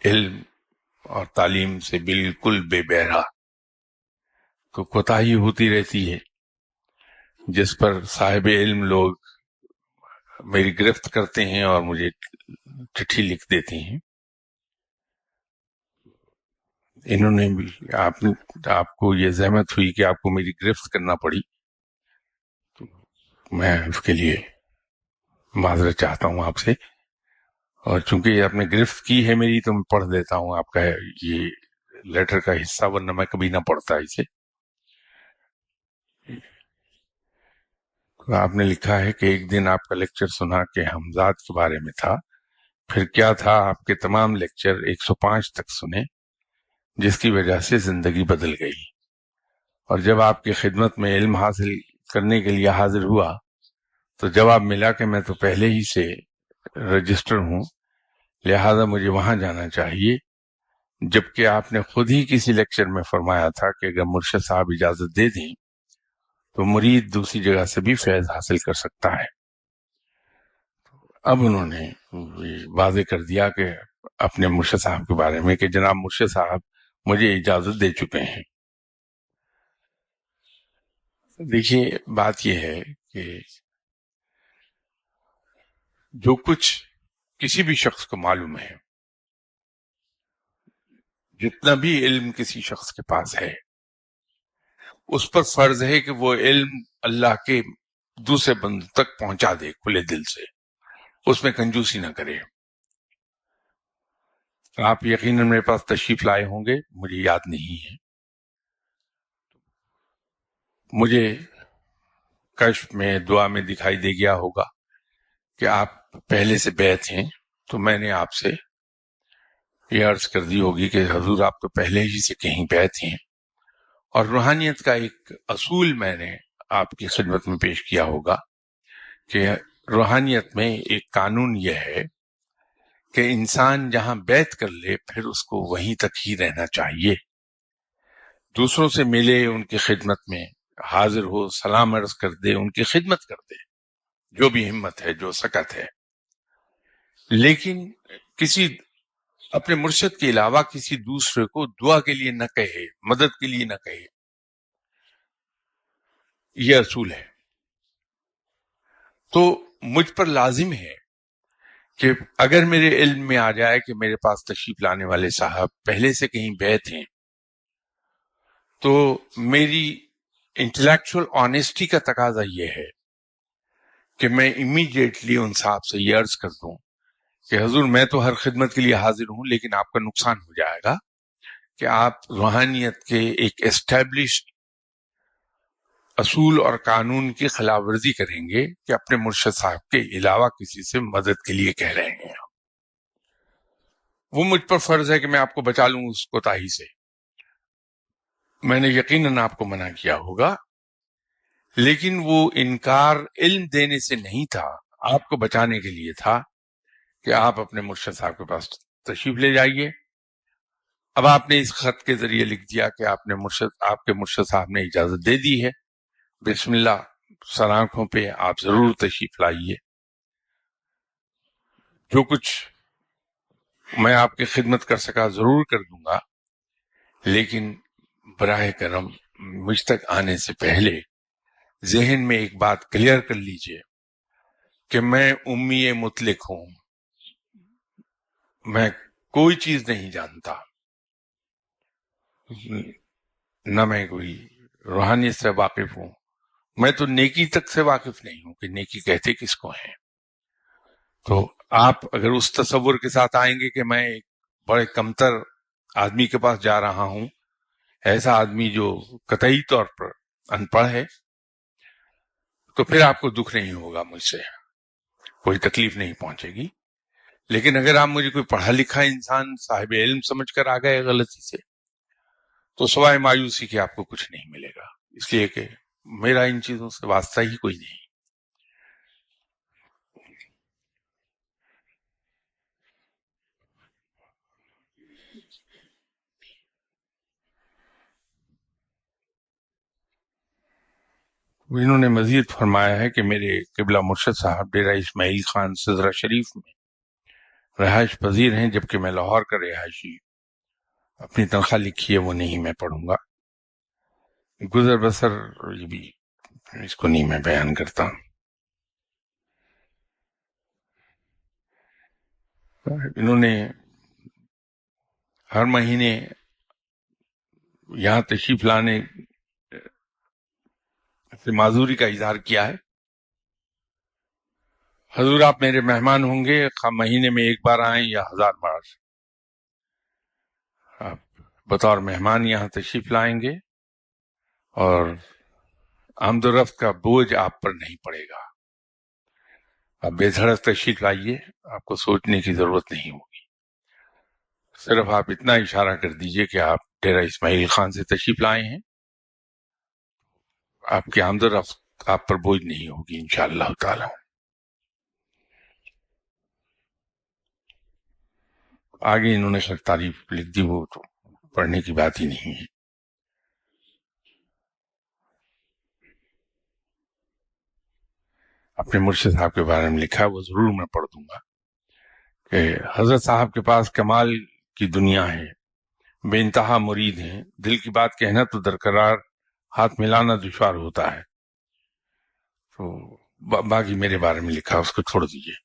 علم اور تعلیم سے بالکل بے بہرا، تو کوتاہی ہوتی رہتی ہے جس پر صاحب علم لوگ میری گرفت کرتے ہیں اور مجھے چٹھی لکھ دیتے ہیں۔ انہوں نے بھی آپ کو یہ زحمت ہوئی کہ آپ کو میری گرفت کرنا پڑی، تو میں اس کے لیے معذرت چاہتا ہوں آپ سے، اور چونکہ آپ نے گرفت کی ہے میری تو میں پڑھ دیتا ہوں آپ کا یہ لیٹر کا حصہ، ورنہ میں کبھی نہ پڑھتا اسے۔ تو آپ نے لکھا ہے کہ ایک دن آپ کا لیکچر سنا کہ حمزات کے بارے میں تھا، پھر کیا تھا آپ کے تمام لیکچر 105 تک سنے، جس کی وجہ سے زندگی بدل گئی، اور جب آپ کی خدمت میں علم حاصل کرنے کے لیے حاضر ہوا تو جواب ملا کہ میں تو پہلے ہی سے رجسٹر ہوں، لہذا مجھے وہاں جانا چاہیے، جبکہ آپ نے خود ہی کسی لیکچر میں فرمایا تھا کہ اگر مرشد صاحب اجازت دے دیں تو مرید دوسری جگہ سے بھی فیض حاصل کر سکتا ہے۔ اب انہوں نے واضح کر دیا کہ اپنے مرشد صاحب کے بارے میں کہ جناب مرشد صاحب مجھے اجازت دے چکے ہیں۔ دیکھیے بات یہ ہے کہ جو کچھ کسی بھی شخص کو معلوم ہے، جتنا بھی علم کسی شخص کے پاس ہے، اس پر فرض ہے کہ وہ علم اللہ کے دوسرے بندوں تک پہنچا دے کھلے دل سے، اس میں کنجوسی نہ کرے۔ آپ یقیناً میرے پاس تشریف لائے ہوں گے، مجھے یاد نہیں ہے، مجھے کشف میں دعا میں دکھائی دے گیا ہوگا کہ آپ پہلے سے بیعت ہیں، تو میں نے آپ سے یہ عرض کر دی ہوگی کہ حضور آپ تو پہلے ہی سے کہیں بیعت ہیں، اور روحانیت کا ایک اصول میں نے آپ کی خدمت میں پیش کیا ہوگا کہ روحانیت میں ایک قانون یہ ہے کہ انسان جہاں بیعت کر لے پھر اس کو وہیں تک ہی رہنا چاہیے، دوسروں سے ملے، ان کی خدمت میں حاضر ہو، سلام عرض کر دے، ان کی خدمت کر دے، جو بھی ہمت ہے، جو سکت ہے، لیکن کسی اپنے مرشد کے علاوہ کسی دوسرے کو دعا کے لیے نہ کہے، مدد کے لیے نہ کہے، یہ اصول ہے۔ تو مجھ پر لازم ہے کہ اگر میرے علم میں آ جائے کہ میرے پاس تشریف لانے والے صاحب پہلے سے کہیں بیعت ہیں، تو میری انٹلیکچوئل آنیسٹی کا تقاضا یہ ہے کہ میں امیڈیٹلی ان صاحب سے یہ عرض کر دوں کہ حضور میں تو ہر خدمت کے لیے حاضر ہوں، لیکن آپ کا نقصان ہو جائے گا کہ آپ روحانیت کے ایک اسٹیبلشڈ اصول اور قانون کی خلاف ورزی کریں گے کہ اپنے مرشد صاحب کے علاوہ کسی سے مدد کے لیے کہہ رہے ہیں۔ وہ مجھ پر فرض ہے کہ میں آپ کو بچا لوں اس کوتاہی سے، میں نے یقیناً آپ کو منع کیا ہوگا، لیکن وہ انکار علم دینے سے نہیں تھا، آپ کو بچانے کے لیے تھا کہ آپ اپنے مرشد صاحب کے پاس تشریف لے جائیے۔ اب آپ نے اس خط کے ذریعے لکھ دیا کہ آپ کے مرشد صاحب نے اجازت دے دی ہے، بسم اللہ، سر آنکھوں پہ آپ ضرور تشریف لائیے۔ جو کچھ میں آپ کی خدمت کر سکا ضرور کر دوں گا، لیکن براہ کرم مجھ تک آنے سے پہلے ذہن میں ایک بات کلیئر کر لیجئے کہ میں امی مطلق ہوں، میں کوئی چیز نہیں جانتا، نہ میں کوئی روحانیت سے واقف ہوں، میں تو نیکی تک سے واقف نہیں ہوں کہ نیکی کہتے کس کو ہیں۔ تو آپ اگر اس تصور کے ساتھ آئیں گے کہ میں ایک بڑے کمتر آدمی کے پاس جا رہا ہوں، ایسا آدمی جو قطعی طور پر ان پڑھ ہے، تو پھر آپ کو دکھ نہیں ہوگا، مجھ سے کوئی تکلیف نہیں پہنچے گی۔ لیکن اگر آپ مجھے کوئی پڑھا لکھا انسان صاحب علم سمجھ کر آ گئے غلطی سے، تو سوائے مایوسی کے آپ کو کچھ نہیں ملے گا، اس لیے کہ میرا ان چیزوں سے واسطہ ہی کوئی نہیں۔ انہوں نے مزید فرمایا ہے کہ میرے قبلہ مرشد صاحب ڈیرہ اسماعیل خان سدرہ شریف میں رہائش پذیر ہیں، جبکہ میں لاہور کا رہائشی، اپنی تنخواہ لکھی ہے وہ نہیں میں پڑھوں گا، گزر بسر یہ بھی اس کو نہیں میں بیان کرتا۔ انہوں نے ہر مہینے یہاں تشریف لانے سے معذوری کا اظہار کیا ہے۔ حضور آپ میرے مہمان ہوں گے، خواہ مہینے میں ایک بار آئیں یا 1000 بار، آپ بطور مہمان یہاں تشریف لائیں گے اور آمد و رفت کا بوجھ آپ پر نہیں پڑے گا۔ آپ بے دھڑک تشریف لائیے، آپ کو سوچنے کی ضرورت نہیں ہوگی، صرف آپ اتنا اشارہ کر دیجئے کہ آپ ڈیرہ اسماعیل خان سے تشریف لائے ہیں، آپ کی آمد و رفت آپ پر بوجھ نہیں ہوگی انشاءاللہ تعالی۔ آگے انہوں نے خیر تعریف لکھ دی، وہ تو پڑھنے کی بات ہی نہیں ہے۔ اپنے مرشد صاحب کے بارے میں لکھا، وہ ضرور میں پڑھ دوں گا کہ حضرت صاحب کے پاس کمال کی دنیا ہے، بے انتہا مرید ہیں، دل کی بات کہنا تو درقرار، ہاتھ ملانا دشوار ہوتا ہے۔ تو باقی میرے بارے میں لکھا، اس کو چھوڑ دیجئے۔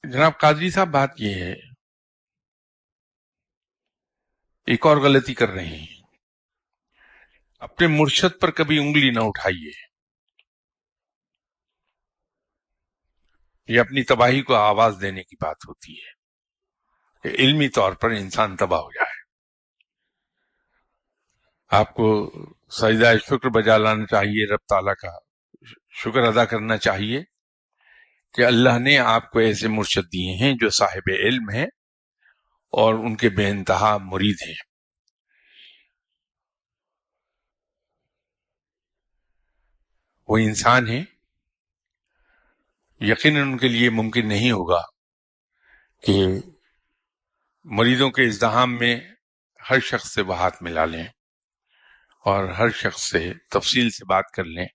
جناب قادری صاحب، بات یہ ہے، ایک اور غلطی کر رہے ہیں، اپنے مرشد پر کبھی انگلی نہ اٹھائیے، یہ اپنی تباہی کو آواز دینے کی بات ہوتی ہے کہ علمی طور پر انسان تباہ ہو جائے۔ آپ کو سجدہ شکر بجا لانا چاہیے، رب تعالیٰ کا شکر ادا کرنا چاہیے کہ اللہ نے آپ کو ایسے مرشد دیے ہیں جو صاحب علم ہیں اور ان کے بے انتہا مرید ہیں۔ وہ انسان ہیں، یقیناً ان کے لیے ممکن نہیں ہوگا کہ مریدوں کے ازدحام میں ہر شخص سے وہ ہاتھ ملا لیں اور ہر شخص سے تفصیل سے بات کر لیں۔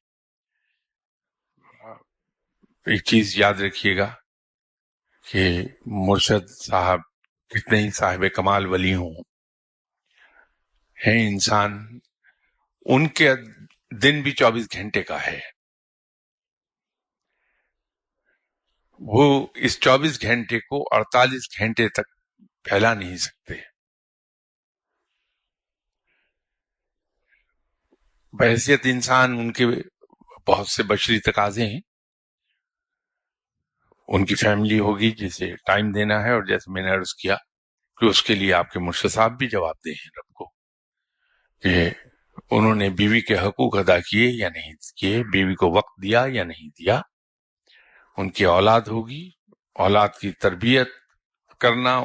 ایک چیز یاد رکھیے گا کہ مرشد صاحب کتنے ہی صاحب کمال ولی ہوں، ہیں انسان، ان کے دن بھی 24 گھنٹے کا ہے، وہ اس 24 گھنٹے کو 48 گھنٹے تک پھیلا نہیں سکتے۔ بحیثیت انسان ان کے بہت سے بشری تقاضے ہیں، ان کی فیملی ہوگی جسے ٹائم دینا ہے، اور جیسے میں نے عرض کیا کہ اس کے لیے آپ کے مرشد صاحب بھی جواب دیں ہیں رب کو کہ انہوں نے بیوی کے حقوق ادا کیے یا نہیں کیے، بیوی کو وقت دیا یا نہیں دیا، ان کی اولاد ہوگی، اولاد کی تربیت کرنا،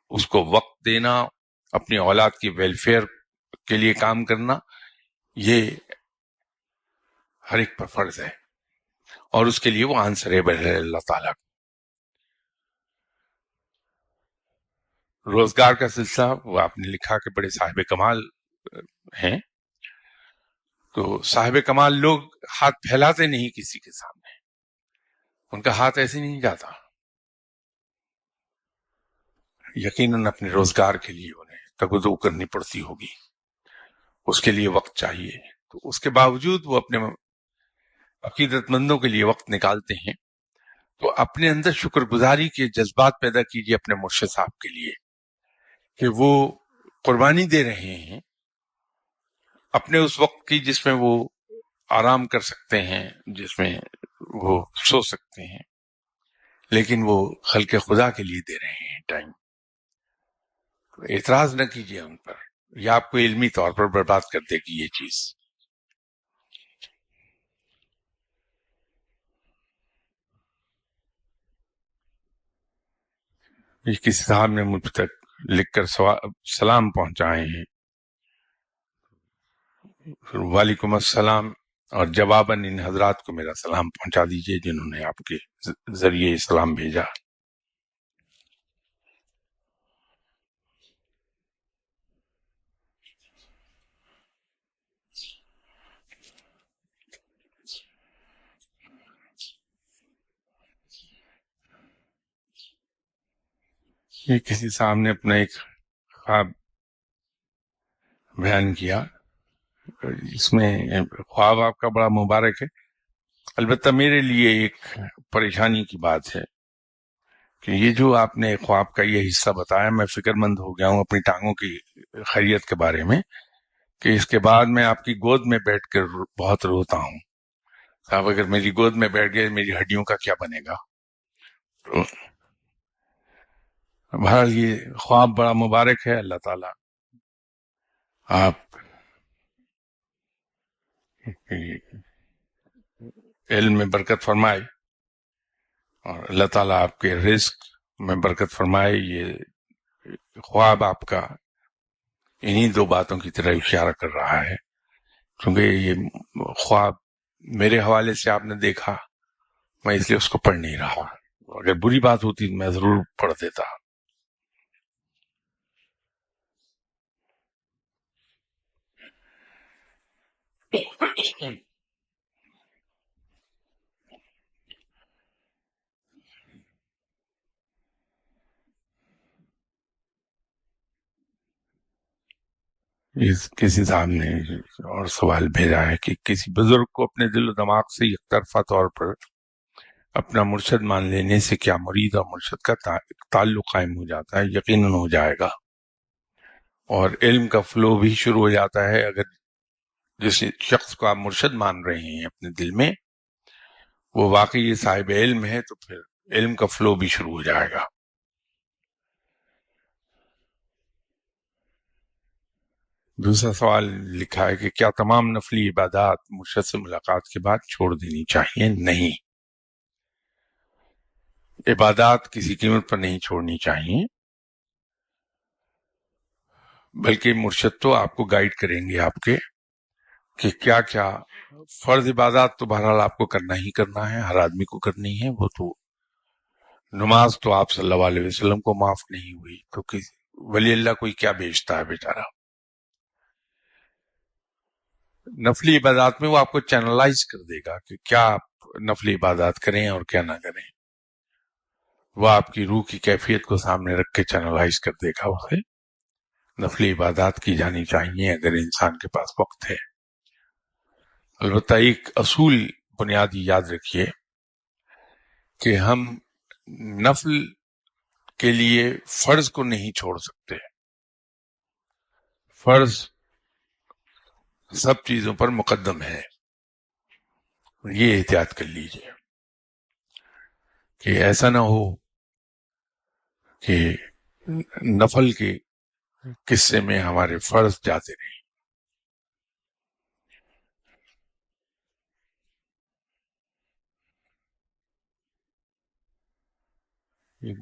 اس کو وقت دینا، اپنی اولاد کی ویلفیئر کے لیے کام کرنا، یہ ہر ایک پر فرض ہے، اور اس کے لیے وہ آنسریبل ہے اللہ تعالیٰ۔ روزگار کا سلسلہ، وہ آپ نے لکھا کہ بڑے صاحب کمال ہیں، تو صاحب کمال لوگ ہاتھ پھیلاتے نہیں کسی کے سامنے، ان کا ہاتھ ایسے نہیں جاتا. یقیناً اپنے روزگار کے لیے انہیں تگودو کرنی پڑتی ہوگی، اس کے لیے وقت چاہیے، تو اس کے باوجود وہ اپنے عقیدت مندوں کے لیے وقت نکالتے ہیں. تو اپنے اندر شکر گزاری کے جذبات پیدا کیجیے اپنے مرشد صاحب کے لیے کہ وہ قربانی دے رہے ہیں اپنے اس وقت کی جس میں وہ آرام کر سکتے ہیں، جس میں وہ سو سکتے ہیں، لیکن وہ خلق خدا کے لیے دے رہے ہیں ٹائم. اعتراض نہ کیجیے ان پر، یا آپ کو علمی طور پر برباد کر دے گی یہ چیز. یہ کسی صاحب نے مجھ تک لکھ کر سلام پہنچائے ہیں، وعلیکم السلام، اور جواباً ان حضرات کو میرا سلام پہنچا دیجئے جنہوں نے آپ کے ذریعے سلام بھیجا. یہ کسی صاحب نے اپنا ایک خواب بیان کیا، اس میں خواب آپ کا بڑا مبارک ہے. البتہ میرے لیے ایک پریشانی کی بات ہے کہ یہ جو آپ نے خواب کا یہ حصہ بتایا، میں فکر مند ہو گیا ہوں اپنی ٹانگوں کی خیریت کے بارے میں، کہ اس کے بعد میں آپ کی گود میں بیٹھ کر بہت روتا ہوں. صاحب اگر میری گود میں بیٹھ گئے میری ہڈیوں کا کیا بنے گا؟ تو بہرحال یہ خواب بڑا مبارک ہے. اللہ تعالیٰ آپ علم میں برکت فرمائے، اور اللہ تعالیٰ آپ کے رزق میں برکت فرمائے. یہ خواب آپ کا انہی دو باتوں کی طرح اشارہ کر رہا ہے، کیونکہ یہ خواب میرے حوالے سے آپ نے دیکھا، میں اس لیے اس کو پڑھ نہیں رہا. اگر بری بات ہوتی تو میں ضرور پڑھ دیتا. کسی صاحب نے اور سوال بھیجا ہے کہ کسی بزرگ کو اپنے دل و دماغ سے یک طرفہ طور پر اپنا مرشد مان لینے سے کیا مرید اور مرشد کا تعلق قائم ہو جاتا ہے؟ یقیناً ہو جائے گا، اور علم کا فلو بھی شروع ہو جاتا ہے. اگر جس شخص کو آپ مرشد مان رہے ہیں اپنے دل میں وہ واقعی صاحب علم ہے تو پھر علم کا فلو بھی شروع ہو جائے گا. دوسرا سوال لکھا ہے کہ کیا تمام نفلی عبادات مرشد سے ملاقات کے بعد چھوڑ دینی چاہیے؟ نہیں، عبادات کسی قیمت پر نہیں چھوڑنی چاہیے، بلکہ مرشد تو آپ کو گائیڈ کریں گے آپ کے کہ کیا کیا فرض عبادات تو بہرحال آپ کو کرنا ہی کرنا ہے، ہر آدمی کو کرنی ہے. وہ تو نماز تو آپ صلی اللہ علیہ وسلم کو معاف نہیں ہوئی، تو ولی اللہ کوئی کیا بیچتا ہے بیچارہ. نفلی عبادات میں وہ آپ کو چینلائز کر دے گا کہ کیا آپ نفلی عبادات کریں اور کیا نہ کریں. وہ آپ کی روح کی کیفیت کو سامنے رکھ کے چینلائز کر دے گا. اسے نفلی عبادات کی جانی چاہیے اگر انسان کے پاس وقت ہے. البتہ ایک اصول بنیادی یاد رکھیے کہ ہم نفل کے لیے فرض کو نہیں چھوڑ سکتے. فرض سب چیزوں پر مقدم ہے، یہ احتیاط کر لیجئے کہ ایسا نہ ہو کہ نفل کے قصے میں ہمارے فرض جاتے رہیں.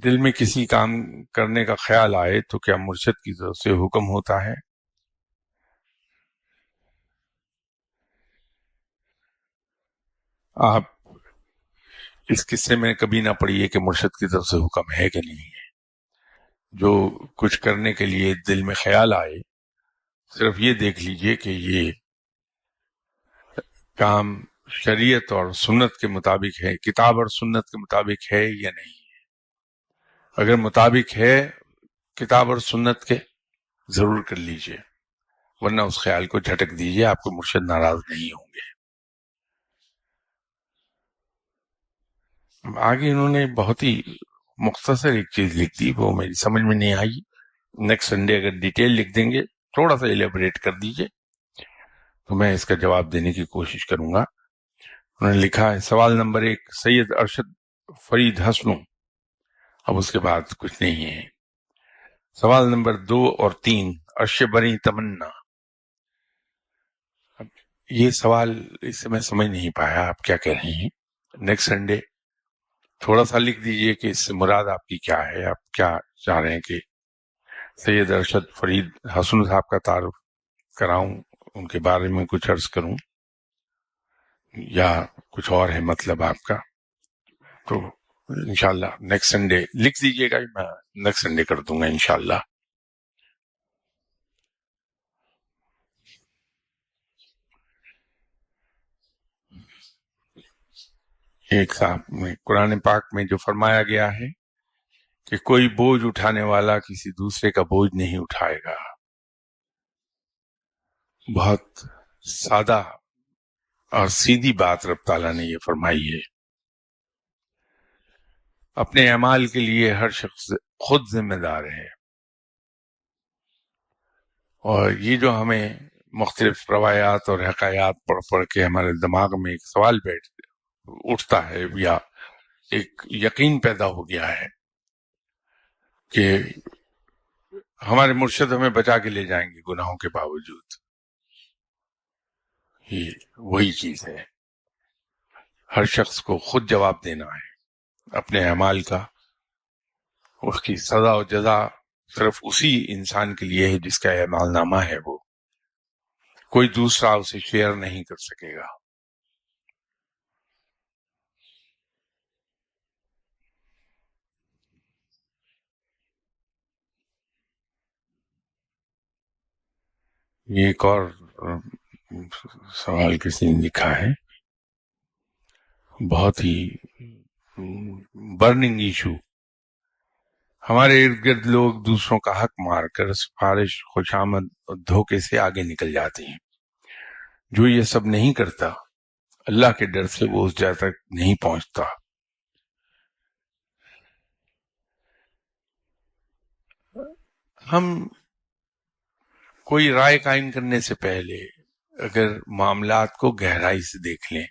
دل میں کسی کام کرنے کا خیال آئے تو کیا مرشد کی طرف سے حکم ہوتا ہے؟ آپ اس قصے میں کبھی نہ پڑھیے کہ مرشد کی طرف سے حکم ہے کہ نہیں ہے. جو کچھ کرنے کے لیے دل میں خیال آئے صرف یہ دیکھ لیجئے کہ یہ کام شریعت اور سنت کے مطابق ہے، کتاب اور سنت کے مطابق ہے یا نہیں؟ اگر مطابق ہے کتاب اور سنت کے، ضرور کر لیجئے، ورنہ اس خیال کو جھٹک دیجئے، آپ کو مرشد ناراض نہیں ہوں گے۔ آگے انہوں نے بہت ہی مختصر ایک چیز لکھ دی، وہ میری سمجھ میں نہیں آئی۔ نیکسٹ سنڈے اگر ڈیٹیل لکھ دیں گے، تھوڑا سا ایلیبریٹ کر دیجئے تو میں اس کا جواب دینے کی کوشش کروں گا۔ انہوں نے لکھا ہے سوال نمبر 1، سید ارشد فرید حسنو، اب اس کے بعد کچھ نہیں ہے۔ سوال نمبر 2 اور 3، عرش بری تمنا۔ اب یہ سوال اس سے میں سمجھ نہیں پایا آپ کیا کہہ رہے ہیں۔ نیکسٹ سنڈے تھوڑا سا لکھ دیجئے کہ اس سے مراد آپ کی کیا ہے، آپ کیا چاہ رہے ہیں کہ سید ارشد فرید حسن صاحب کا تعارف کراؤں، ان کے بارے میں کچھ عرض کروں، یا کچھ اور ہے مطلب آپ کا؟ تو انشاءاللہ نیکسٹ سنڈے لکھ دیجئے گا، میں نیکسٹ سنڈے کر دوں گا انشاءاللہ۔ ایک صاحب میں قرآن پاک میں جو فرمایا گیا ہے کہ کوئی بوجھ اٹھانے والا کسی دوسرے کا بوجھ نہیں اٹھائے گا، بہت سادہ اور سیدھی بات رب تعالیٰ نے یہ فرمائی ہے۔ اپنے اعمال کے لیے ہر شخص خود ذمہ دار ہے، اور یہ جو ہمیں مختلف روایات اور حقایات پڑھ پڑھ کے ہمارے دماغ میں ایک سوال اٹھتا ہے، یا ایک یقین پیدا ہو گیا ہے کہ ہمارے مرشد ہمیں بچا کے لے جائیں گے گناہوں کے باوجود، یہ وہی چیز ہے۔ ہر شخص کو خود جواب دینا ہے اپنے اعمال کا، اس کی سزا و جزا صرف اسی انسان کے لیے ہے جس کا اعمال نامہ ہے، وہ کوئی دوسرا اسے شیئر نہیں کر سکے گا۔ یہ ایک اور سوال کسی نے لکھا ہے، بہت ہی برننگ ایشو۔ ہمارے ارد گرد لوگ دوسروں کا حق مار کر سفارش، خوشامد اور دھوکے سے آگے نکل جاتے ہیں۔ جو یہ سب نہیں کرتا، اللہ کے ڈر سے وہ اس جگہ تک نہیں پہنچتا۔ ہم کوئی رائے قائم کرنے سے پہلے اگر معاملات کو گہرائی سے دیکھ لیں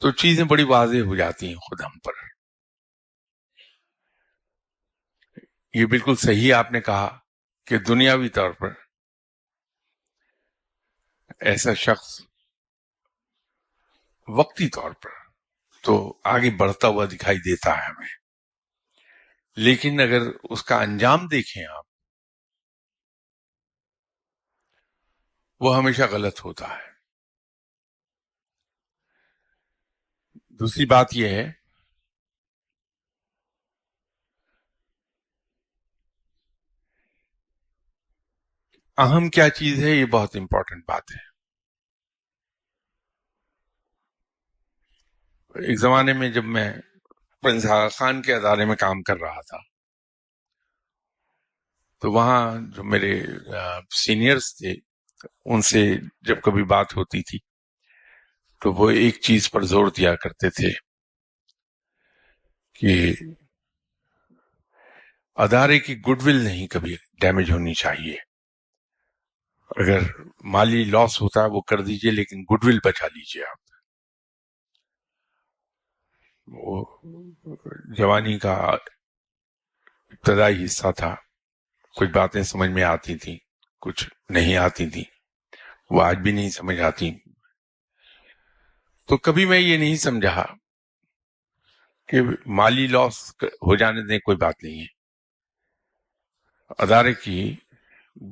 تو چیزیں بڑی واضح ہو جاتی ہیں خود ہم پر۔ یہ بالکل صحیح آپ نے کہا کہ دنیاوی طور پر ایسا شخص وقتی طور پر تو آگے بڑھتا ہوا دکھائی دیتا ہے ہمیں، لیکن اگر اس کا انجام دیکھیں آپ، وہ ہمیشہ غلط ہوتا ہے۔ دوسری بات یہ ہے اہم کیا چیز ہے، یہ بہت امپورٹنٹ بات ہے۔ ایک زمانے میں جب میں پرنس آغا خان کے ادارے میں کام کر رہا تھا تو وہاں جو میرے سینئرز تھے، ان سے جب کبھی بات ہوتی تھی تو وہ ایک چیز پر زور دیا کرتے تھے کہ ادارے کی گڈ ول نہیں کبھی ڈیمیج ہونی چاہیے۔ اگر مالی لاس ہوتا ہے وہ کر دیجئے، لیکن گڈ ول بچا لیجئے آپ۔ وہ جوانی کا ابتدائی حصہ تھا، کچھ باتیں سمجھ میں آتی تھیں، کچھ نہیں آتی تھیں، وہ آج بھی نہیں سمجھ آتی۔ تو کبھی میں یہ نہیں سمجھا کہ مالی لاس ہو جانے دیں، کوئی بات نہیں ہے، ادارے کی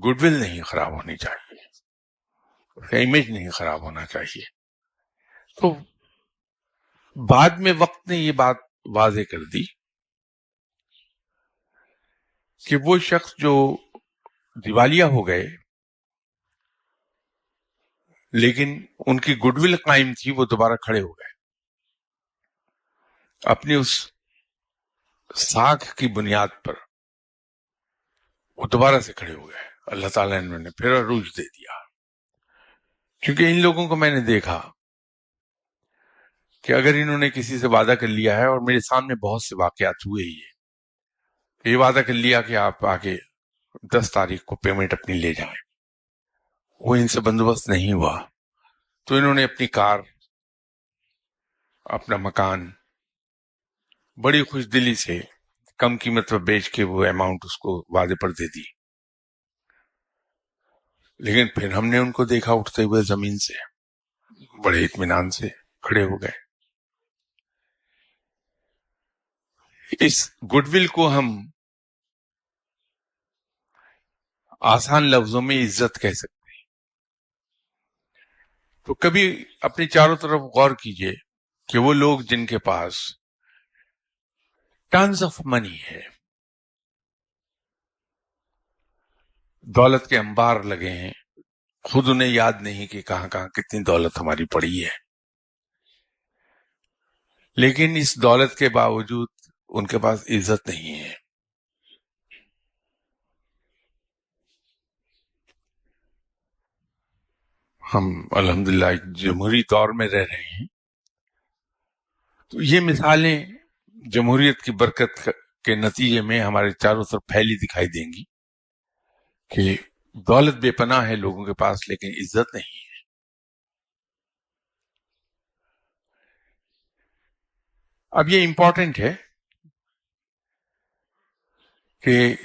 گڈ ول نہیں خراب ہونی چاہیے، امیج نہیں خراب ہونا چاہیے۔ تو بعد میں وقت نے یہ بات واضح کر دی کہ وہ شخص جو دیوالیہ ہو گئے، لیکن ان کی گڈ ول قائم تھی، وہ دوبارہ کھڑے ہو گئے اپنی اس ساکھ کی بنیاد پر، وہ دوبارہ سے کھڑے ہو گئے. اللہ تعالیٰ نے انہوں نے پھر عروج دے دیا. کیونکہ ان لوگوں کو میں نے دیکھا کہ اگر انہوں نے کسی سے وعدہ کر لیا ہے، اور میرے سامنے بہت سے واقعات ہوئے ہی ہیں، یہ وعدہ کر لیا کہ آپ آگے 10 تاریخ کو پیمنٹ اپنی لے جائیں، وہ ان سے بندوبست نہیں ہوا، تو انہوں نے اپنی کار، اپنا مکان بڑی خوش دلی سے کم قیمت پر بیچ کے وہ اماؤنٹ اس کو وعدے پر دے دی. لیکن پھر ہم نے ان کو دیکھا اٹھتے ہوئے زمین سے، بڑے اطمینان سے کھڑے ہو گئے. اس گڈ ول کو ہم آسان لفظوں میں عزت کہہ سکتے ہیں. تو کبھی اپنے چاروں طرف غور کیجئے کہ وہ لوگ جن کے پاس ٹنز آف منی ہے، دولت کے انبار لگے ہیں، خود انہیں یاد نہیں کہ کہاں کہاں کتنی دولت ہماری پڑی ہے، لیکن اس دولت کے باوجود ان کے پاس عزت نہیں ہے. ہم الحمدللہ ایک جمہوری دور میں رہ رہے ہیں، تو یہ مثالیں جمہوریت کی برکت کے نتیجے میں ہمارے چاروں طرف پھیلی دکھائی دیں گی کہ دولت بے پناہ ہے لوگوں کے پاس، لیکن عزت نہیں ہے. اب یہ امپورٹنٹ ہے کہ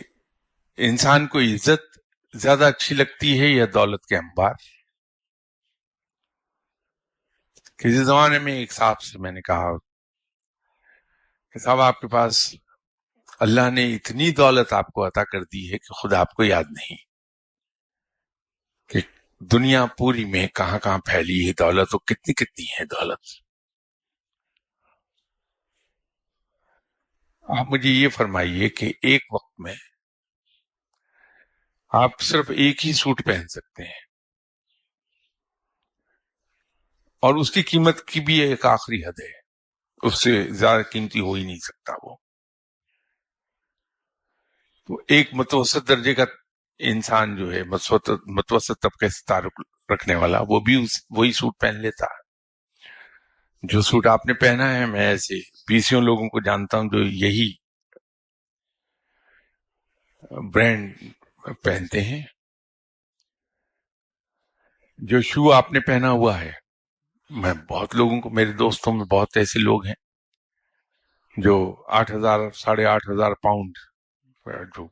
انسان کو عزت زیادہ اچھی لگتی ہے یا دولت کے انبار. کسی زمانے میں ایک صاحب سے میں نے کہا کہ صاحب آپ کے پاس اللہ نے اتنی دولت آپ کو عطا کر دی ہے کہ خود آپ کو یاد نہیں کہ دنیا پوری میں کہاں کہاں پھیلی ہے دولت، اور کتنی کتنی ہے دولت. آپ مجھے یہ فرمائیے کہ ایک وقت میں آپ صرف ایک ہی سوٹ پہن سکتے ہیں، اور اس کی قیمت کی بھی ایک آخری حد ہے، اس سے زیادہ قیمتی ہو ہی نہیں سکتا وہ. تو ایک متوسط درجے کا انسان جو ہے، متوسط طبقے سے تعلق رکھنے والا، وہ بھی وہی سوٹ پہن لیتا ہے جو سوٹ آپ نے پہنا ہے. میں ایسے 20 لوگوں کو جانتا ہوں جو یہی برانڈ پہنتے ہیں. جو شو آپ نے پہنا ہوا ہے، میں بہت لوگوں کو، میرے دوستوں میں بہت ایسے لوگ ہیں جو 8,000 8,500 پاؤنڈ، جو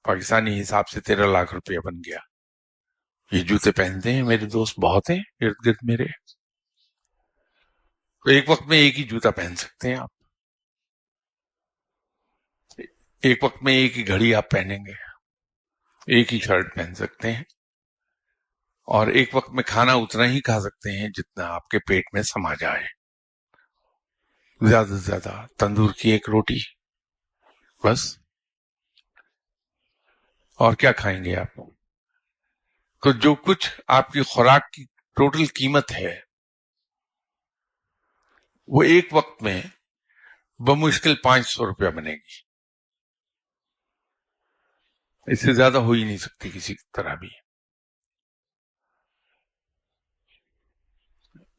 پاکستانی حساب سے 13 لاکھ روپیہ بن گیا، یہ جوتے پہنتے ہیں. میرے دوست بہت ہیں ارد گرد میرے. تو ایک وقت میں ایک ہی جوتا پہن سکتے ہیں آپ، ایک وقت میں ایک ہی گھڑی آپ پہنیں گے، ایک ہی شرٹ پہن سکتے ہیں، اور ایک وقت میں کھانا اتنا ہی کھا سکتے ہیں جتنا آپ کے پیٹ میں سما جائے. زیادہ سے زیادہ تندور کی ایک روٹی بس، اور کیا کھائیں گے آپ؟ تو جو کچھ آپ کی خوراک کی ٹوٹل قیمت ہے، وہ ایک وقت میں بمشکل 500 روپیہ بنے گی. اس سے زیادہ ہو ہی نہیں سکتی کسی طرح بھی.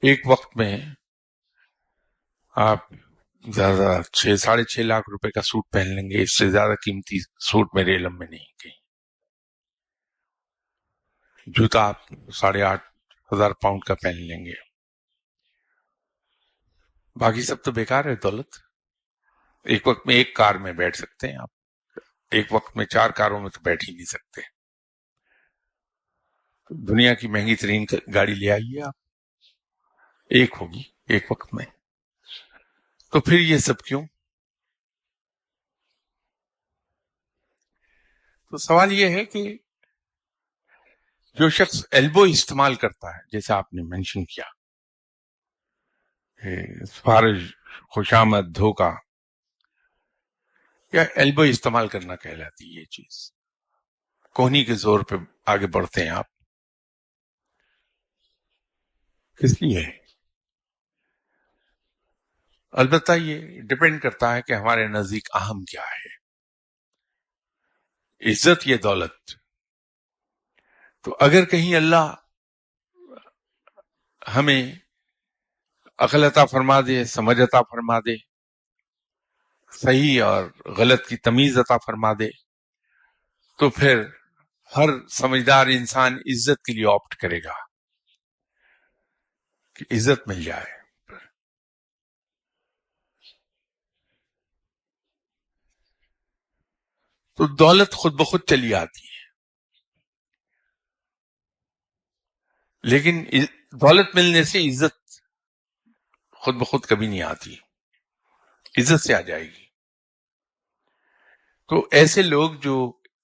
ایک وقت میں آپ زیادہ 6 لاکھ روپے کا سوٹ پہن لیں گے، اس سے زیادہ قیمتی سوٹ میرے علم میں نہیں کہیں. جوتا آپ 8,500 پاؤنڈ کا پہن لیں گے. باقی سب تو بیکار ہے دولت. ایک وقت میں ایک کار میں بیٹھ سکتے ہیں آپ، ایک وقت میں 4 کاروں میں تو بیٹھ ہی نہیں سکتے. دنیا کی مہنگی ترین گاڑی لے آئیے آپ، ایک ہوگی ایک وقت میں. تو پھر یہ سب کیوں؟ تو سوال یہ ہے کہ جو شخص ایلبو استعمال کرتا ہے، جیسے آپ نے مینشن کیا، فارج، خوشامد، دھوکہ، یا ایلبو استعمال کرنا کہلاتی ہے یہ چیز. کوہنی کے زور پہ آگے بڑھتے ہیں آپ. کس لیے؟ البتہ یہ ڈپینڈ کرتا ہے کہ ہمارے نزدیک اہم کیا ہے، عزت یا دولت. تو اگر کہیں اللہ ہمیں عقل عطا فرما دے، سمجھ عطا فرما دے، صحیح اور غلط کی تمیز عطا فرما دے، تو پھر ہر سمجھدار انسان عزت کے لیے آپٹ کرے گا کہ عزت مل جائے. تو دولت خود بخود چلی آتی ہے، لیکن دولت ملنے سے عزت خود بخود کبھی نہیں آتی، عزت سے آ جائے گی. تو ایسے لوگ جو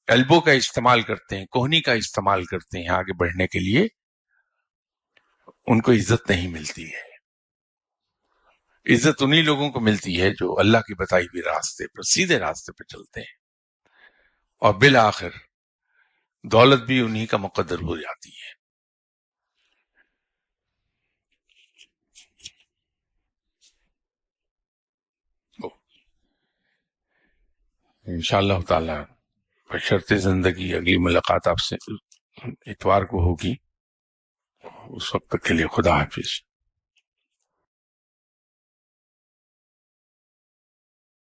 ایلبو کا استعمال کرتے ہیں، کوہنی کا استعمال کرتے ہیں آگے بڑھنے کے لیے، ان کو عزت نہیں ملتی ہے. عزت انہی لوگوں کو ملتی ہے جو اللہ کی بتائی ہوئی راستے پر، سیدھے راستے پر چلتے ہیں، اور بالآخر دولت بھی انہی کا مقدر ہو جاتی ہے. انشاءاللہ تعالی بشرط زندگی اگلی ملاقات آپ سے اتوار کو ہوگی. اس وقت تک کے لیے خدا حافظ.